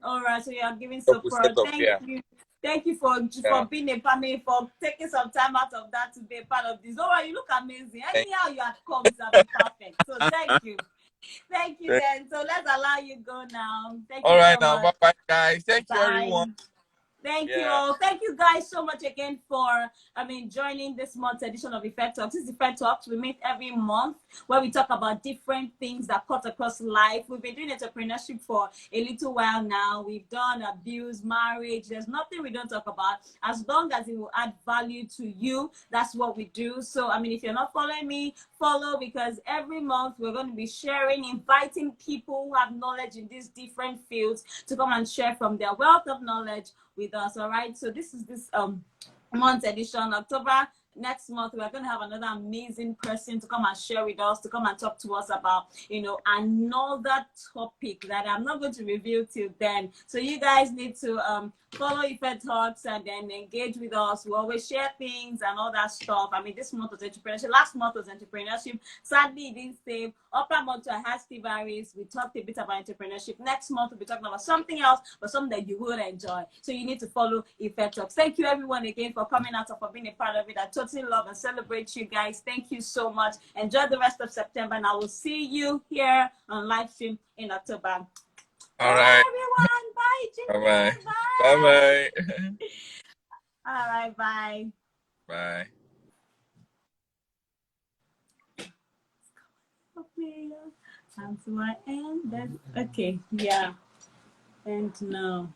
All right. So you are giving Up with support. setup. Thank Yeah. you. Thank you for Yeah. being a family, for taking some time out of that to be a part of this. Oh, you look amazing. Anyhow, you have come, it's been perfect. So thank you. Thank you then. So let's allow you go now. Thank All you right so now. much. Bye bye, guys. Thank you, Bye. everyone. Thank you all. Thank you guys so much again for joining this month's edition of Effect Talks. This is Effect Talks. We meet every month where we talk about different things that cut across life. We've been doing entrepreneurship for a little while now. We've done abuse, marriage. There's nothing we don't talk about. As long as it will add value to you, that's what we do. So, if you're not following me, follow, because every month we're going to be sharing, inviting people who have knowledge in these different fields to come and share from their wealth of knowledge with us. All right, so this is this month edition, October. Next month we're going to have another amazing person to come and share with us, to come and talk to us about another topic that I'm not going to reveal till then. So you guys need to follow Effect Talks and then engage with us. We always share things and all that stuff. This month was entrepreneurship. Last month was entrepreneurship. Sadly, it didn't save. Upper month I had Steve Harris. We talked a bit about entrepreneurship. Next month we'll be talking about something else, but something that you will enjoy. So you need to follow Effect Talks. Thank you everyone again for coming out and for being a part of it. I totally love and celebrate you guys. Thank you so much. Enjoy the rest of September, and I will see you here on live stream in October. All right. Everyone. Bye. Bye bye. Bye. Bye bye. All right. Bye. Bye. Okay. Time to end. Okay. Yeah. And now.